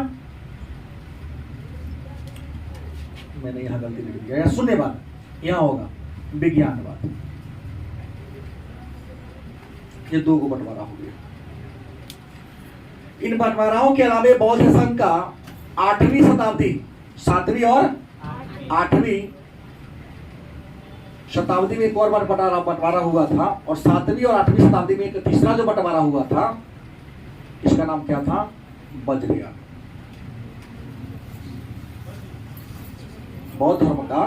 मैंने यहां गलती लिख दिया, शून्यवाद यहां होगा विज्ञानवाद। ये दो को बंटवारा हो गया। इन बंटवाराओं के अलावे बौद्ध संघ का 8वीं शताब्दी, 7वीं और 8वीं शताब्दी में एक और बार बंटवारा हुआ था, और 7वीं और 8वीं शताब्दी में एक तीसरा जो बंटवारा हुआ था, इसका नाम क्या था? वज्रयान। बौद्ध धर्म का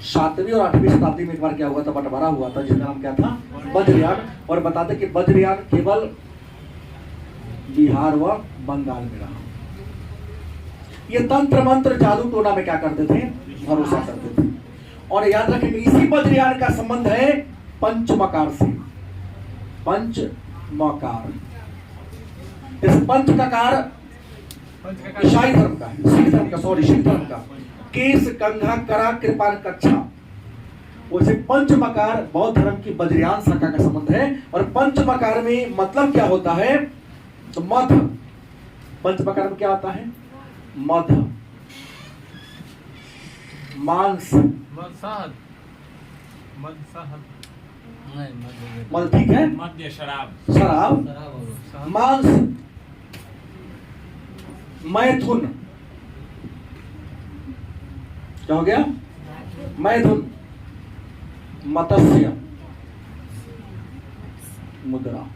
7वीं और 8वीं शताब्दी में एक बार क्या हुआ था? बंटवारा हुआ था, जिसका नाम क्या था? वज्रयान। और बताते कि वज्रयान केवल बिहार व बंगाल में रहा। ये तंत्र मंत्र जादू टोना में क्या करते थे? भरोसा करते थे। और याद रखेंगे इसी वज्रयान का संबंध है पंचमकार से। पंचमकार, इस पंचमकार ईसाई धर्म का, सिख धर्म का, सॉरी सिख धर्म का, केस कंघा करा कृपान कच्छा। वैसे पंचमकार बौद्ध धर्म की वज्रयान शाखा का संबंध है। और पंचमकार में मतलब क्या होता है? तो मध। पंचमकार में क्या होता है? मध, मांस, मध, ठीक है, मद्य, शराब, शराब, मांस, मैथुन, क्या हो गया? मैथुन, मत्स्य, मुद्रा।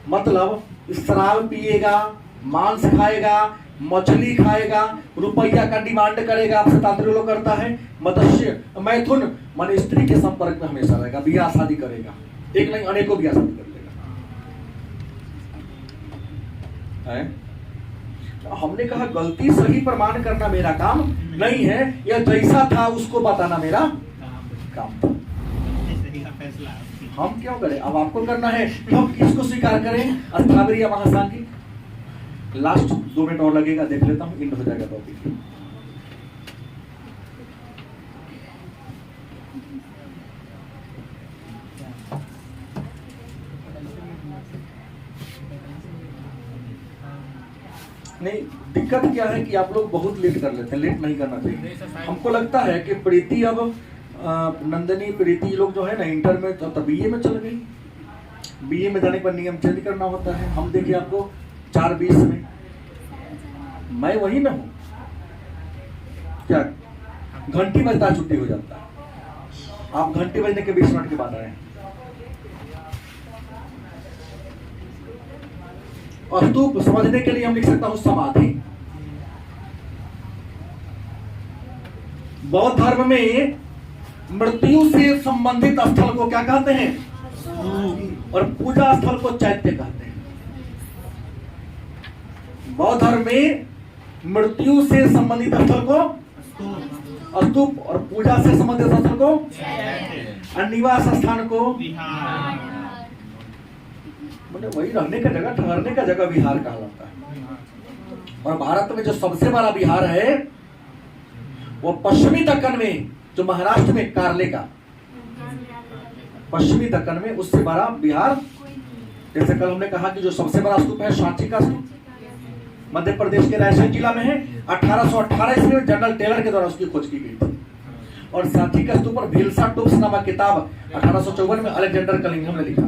मतलब शराब पिएगा, मांस खाएगा, मछली खाएगा, रुपया का डिमांड करेगा, आपसे तांत्रिक लोग करता है। मत्स्य, मैथुन मान स्त्री के संपर्क में हमेशा रहेगा, बियाह शादी करेगा, एक नहीं अनेकों बियाह शादी कर लेगा है? हमने कहा गलती सही प्रमाण करना मेरा काम नहीं है, या जैसा था उसको बताना मेरा काम था। हम क्यों करें? अब आपको करना है कि हम किसको स्वीकार करें, अस्थावर या महासांगिक? लास्ट 2 मिनट और लगेगा, देख लेता हूं, इंड हो जाएगा टॉपिक। नहीं, दिक्कत क्या है कि आप लोग बहुत लेट कर लेते हैं, लेट नहीं करना चाहिए। हमको लगता है कि प्रीति अब नंदनी प्रीति लोग जो है ना इंटर में तो बीए में चल गई। बीए में जाने पर नियम चेंज करना होता है। हम देखिए आपको 4:20 में, मैं वही में हूँ, क्या घंटी बजता छुट्टी हो जाता है, आप घंटी बजने के 20 मिनट के बाद आए। अस्तूप समझने के लिए हम लिख सकता हूं समाधि। बौद्ध धर्म में मृत्यु से संबंधित स्थल को क्या कहते हैं? और पूजा स्थल को चैत्य कहते हैं। बौद्ध धर्म में मृत्यु से संबंधित स्थल को स्तूप और पूजा से संबंधित स्थल को और निवास स्थान को मतलब वही रहने का जगह, ठहरने का जगह विहार कहलाता है। और भारत में जो सबसे बड़ा विहार है वो पश्चिमी दक्कन में, जो महाराष्ट्र में कार्ले का पश्चिमी दक्कन में, उससे बड़ा विहार। जैसे कल हमने कहा कि जो सबसे बड़ा स्तूप है सांची का स्तूप, मध्य प्रदेश के रायसेन जिला में है। 1818 ईस्वी में जनरल टेलर के द्वारा उसकी खोज की गई थी। और सांची का स्तूप पर भीलसा टूप्स नामक किताब 1854 में अलेक्जेंडर कलिंघम ने लिखा।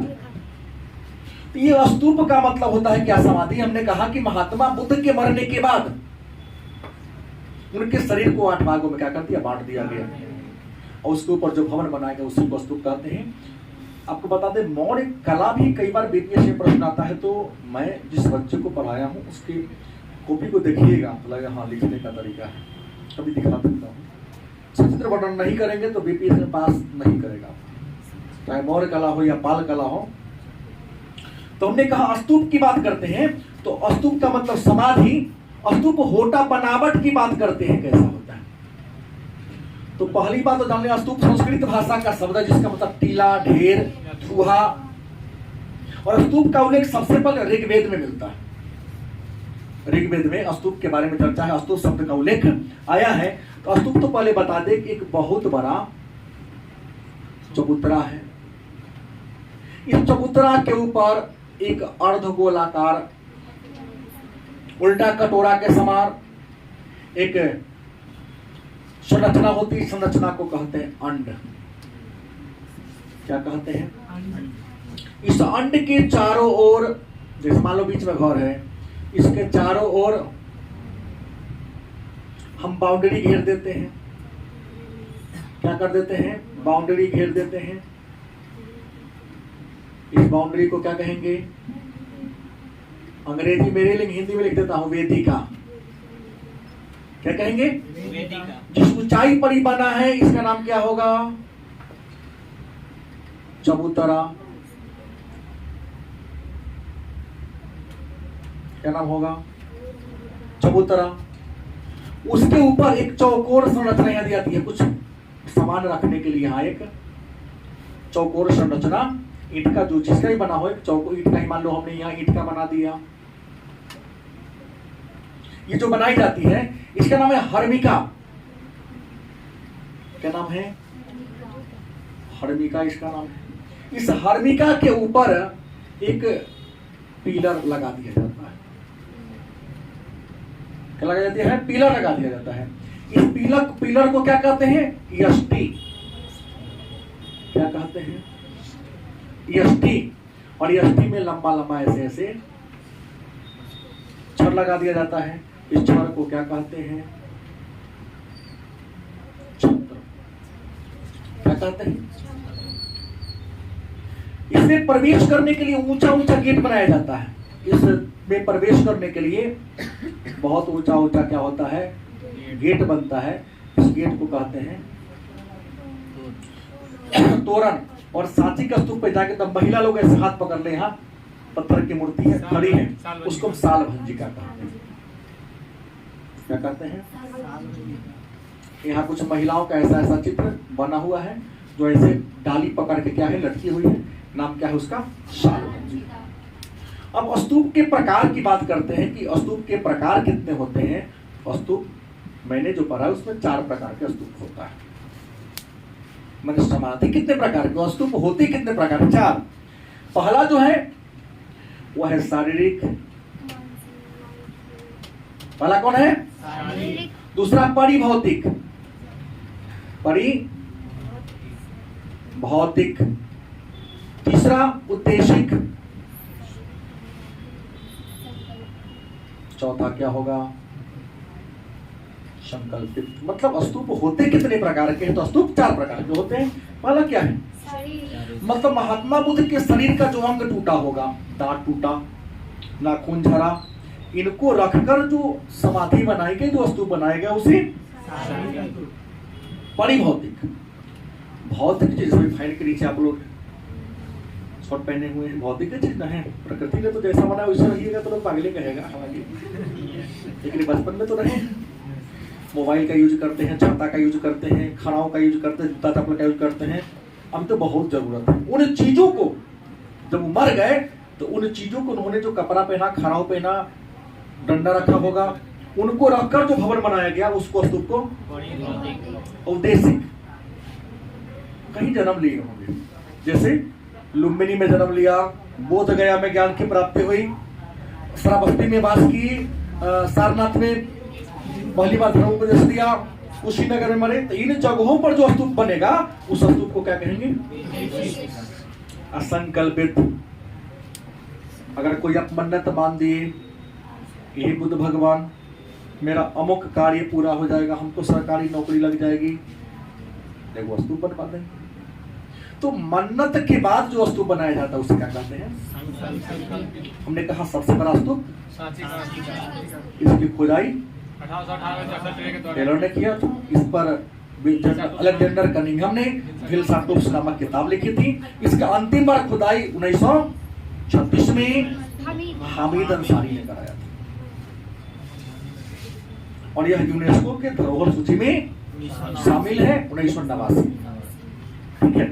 तो ये स्तूप का मतलब होता है क्या? समाधि। हमने कहा कि महात्मा बुद्ध के मरने के बाद उनके शरीर को 8 भागों में क्या कर दिया? बांट दिया गया, और उसके ऊपर जो भवन बनाया गया उसी को स्तूप कहते हैं। आपको बता दें, मौर्य कला भी कई बार बीपीएससी में प्रश्न आता है, तो मैं जिस बच्चे को पढ़ाया हूं उसकी कॉपी को देखिएगा तो लगे हाँ लिखने का तरीका है। कभी दिखा सकता हूँ। सचित्र वर्णन नहीं करेंगे तो बीपी इसमें पास नहीं करेगा, चाहे मौर्य कला हो या पाल कला हो। तो हमने कहा स्तूप की बात करते हैं तो स्तूप का मतलब समाधि, स्तूप होटा बनावट की बात करते हैं कैसा होता है। तो पहली बात तो जान लें, स्तूप संस्कृत भाषा का शब्द है जिसका मतलब टीला, ढेर, चूहा। और स्तूप का उल्लेख सबसे पहले ऋग्वेद में मिलता है। ऋग्वेद में स्तूप के बारे में चर्चा है, स्तूप शब्द का उल्लेख आया है। तो स्तूप तो पहले बता दे कि एक बहुत बड़ा चबूतरा है। इस चबूतरा के ऊपर एक अर्धगोलाकार उल्टा कटोरा के समान एक संरचना होती है। संरचना को कहते हैं अंड। क्या कहते हैं? इस अंड के चारों ओर, जैसे मान लो बीच में घर है, इसके चारों ओर हम बाउंड्री घेर देते हैं। क्या कर देते हैं? बाउंड्री घेर देते हैं। इस बाउंड्री को क्या कहेंगे? अंग्रेजी में रेलिंग, हिंदी में लिख देता हूं वेदिका। क्या कहेंगे? वेदिका। जिस ऊंचाई पर ही बना है इसका नाम क्या होगा? चबूतरा। क्या नाम होगा? चबूतरा। उसके ऊपर एक चौकोर संरचना यहां दी जाती है, कुछ सामान रखने के लिए। यहाँ एक चौकोर संरचना ईंट का, जो जिसका ही बना हो, एक चौकोर ईंट का ही मान लो हमने यहाँ ईंट का बना दिया। ये जो बनाई जाती है इसका नाम है हर्मिका। क्या नाम है? हर्मिका इसका नाम है। इस हर्मिका के ऊपर एक पिलर लगा दिया जाता है। क्या लगा जाती है? पिलर लगा दिया जाता है। इस पिलर को क्या कहते हैं? यष्टि। क्या कहते हैं? यष्टि। और यष्टि में लंबा लंबा ऐसे ऐसे छड़ लगा दिया जाता है। इस छड़ को क्या कहते हैं? छत्र। क्या कहते हैं? इसमें प्रवेश करने के लिए ऊंचा ऊंचा गेट बनाया जाता है। इसमें प्रवेश करने के लिए बहुत ऊंचा ऊंचा क्या होता है? गेट बनता है। इस गेट को कहते हैं तोरण। और सांची का स्तूप पे जाके तब महिला लोग ऐसे हाथ पकड़ ले, यहाँ पत्थर की मूर्ति है, खड़ी है, उसको साल भंजिका कहते हैं। क्या कहते हैं? यहाँ कुछ महिलाओं का ऐसा ऐसा चित्र बना हुआ है जो ऐसे डाली पकड़ के क्या है, लटकी हुई है। नाम क्या है उसका? साल भंजिका। अब स्तूप के प्रकार की बात करते हैं कि स्तूप के प्रकार कितने होते हैं। स्तूप मैंने जो पढ़ा उसमें 4 प्रकार के स्तूप होता है। मैंने समाधि कितने प्रकार के, स्तूप होते कितने प्रकार? 4। पहला जो है वह है शारीरिक। पहला कौन है? शारीरिक। दूसरा परिभौतिक। भौतिक। तीसरा उद्देशिक। चौथा क्या होगा? संकल्पित। मतलब स्तूप होते कितने प्रकार के हैं? तो स्तूप 4 प्रकार के होते हैं। पहला क्या है? मतलब महात्मा बुद्ध के शरीर का जो अंग टूटा होगा, दांत टूटा, नाखून झरा, इनको रखकर जो समाधि बनाई गई, जो स्तूप बनाया गया उसे परिभौतिक। भौतिक चीज फैन के नीचे आप लोग शॉर्ट पहने हुए हैं, भौतिक चीज ना है। प्रकृति ने तो जैसा बनाया वैसा रहिएगा तो लोग पागले कहेगा, लेकिन बचपन में तो रहे। मोबाइल का यूज करते हैं, छाता का यूज करते हैं, खानाओं का यूज करते हैं, जूता चप्पल का यूज करते हैं। अब तो बहुत जरूरत है उन चीजों को। जब मर गए तो उन चीजों को उन्होंने जो कपड़ा पहना, खानाओं पहना, डंडा रखा होगा, उनको रखकर जो भवन बनाया गया उसको स्तूप को औदेशिक। कहीं जन्म लिए होंगे, जैसे लुम्बिनी में जन्म लिया, बोध गया में ज्ञान की प्राप्ति हुई, श्रावस्ती में वास की, सारनाथ में पहली बार धर्म उपदेश दिया, कुशीनगर में मरे। तो इन जगहों पर जो स्तूप बनेगा उस स्तूप को क्या कहेंगे? असंकल्पित। अगर कोई आप मन्नत मान दिए, हे बुद्ध भगवान मेरा अमुक कार्य पूरा हो जाएगा, हमको सरकारी नौकरी लग जाएगी, देखो स्तूप बनवा देंगे। तो मन्नत के बाद जो स्तूप बनाया जाता है उसे क्या कहते हैं? हमने कहा सबसे बड़ा स्तूप, इसकी खुदाई 1898 के द्वारा टेलर ने किया था। इस पर अलेक्जेंडर कनिंघम ने फिलसाटूप्स नामक किताब लिखी थी। इसका अंतिम बार खुदाई 1936 में हामिद अंसारी ने कराया था और यह यूनेस्को के धरोहर सूची में शामिल है 1989। ठीक है।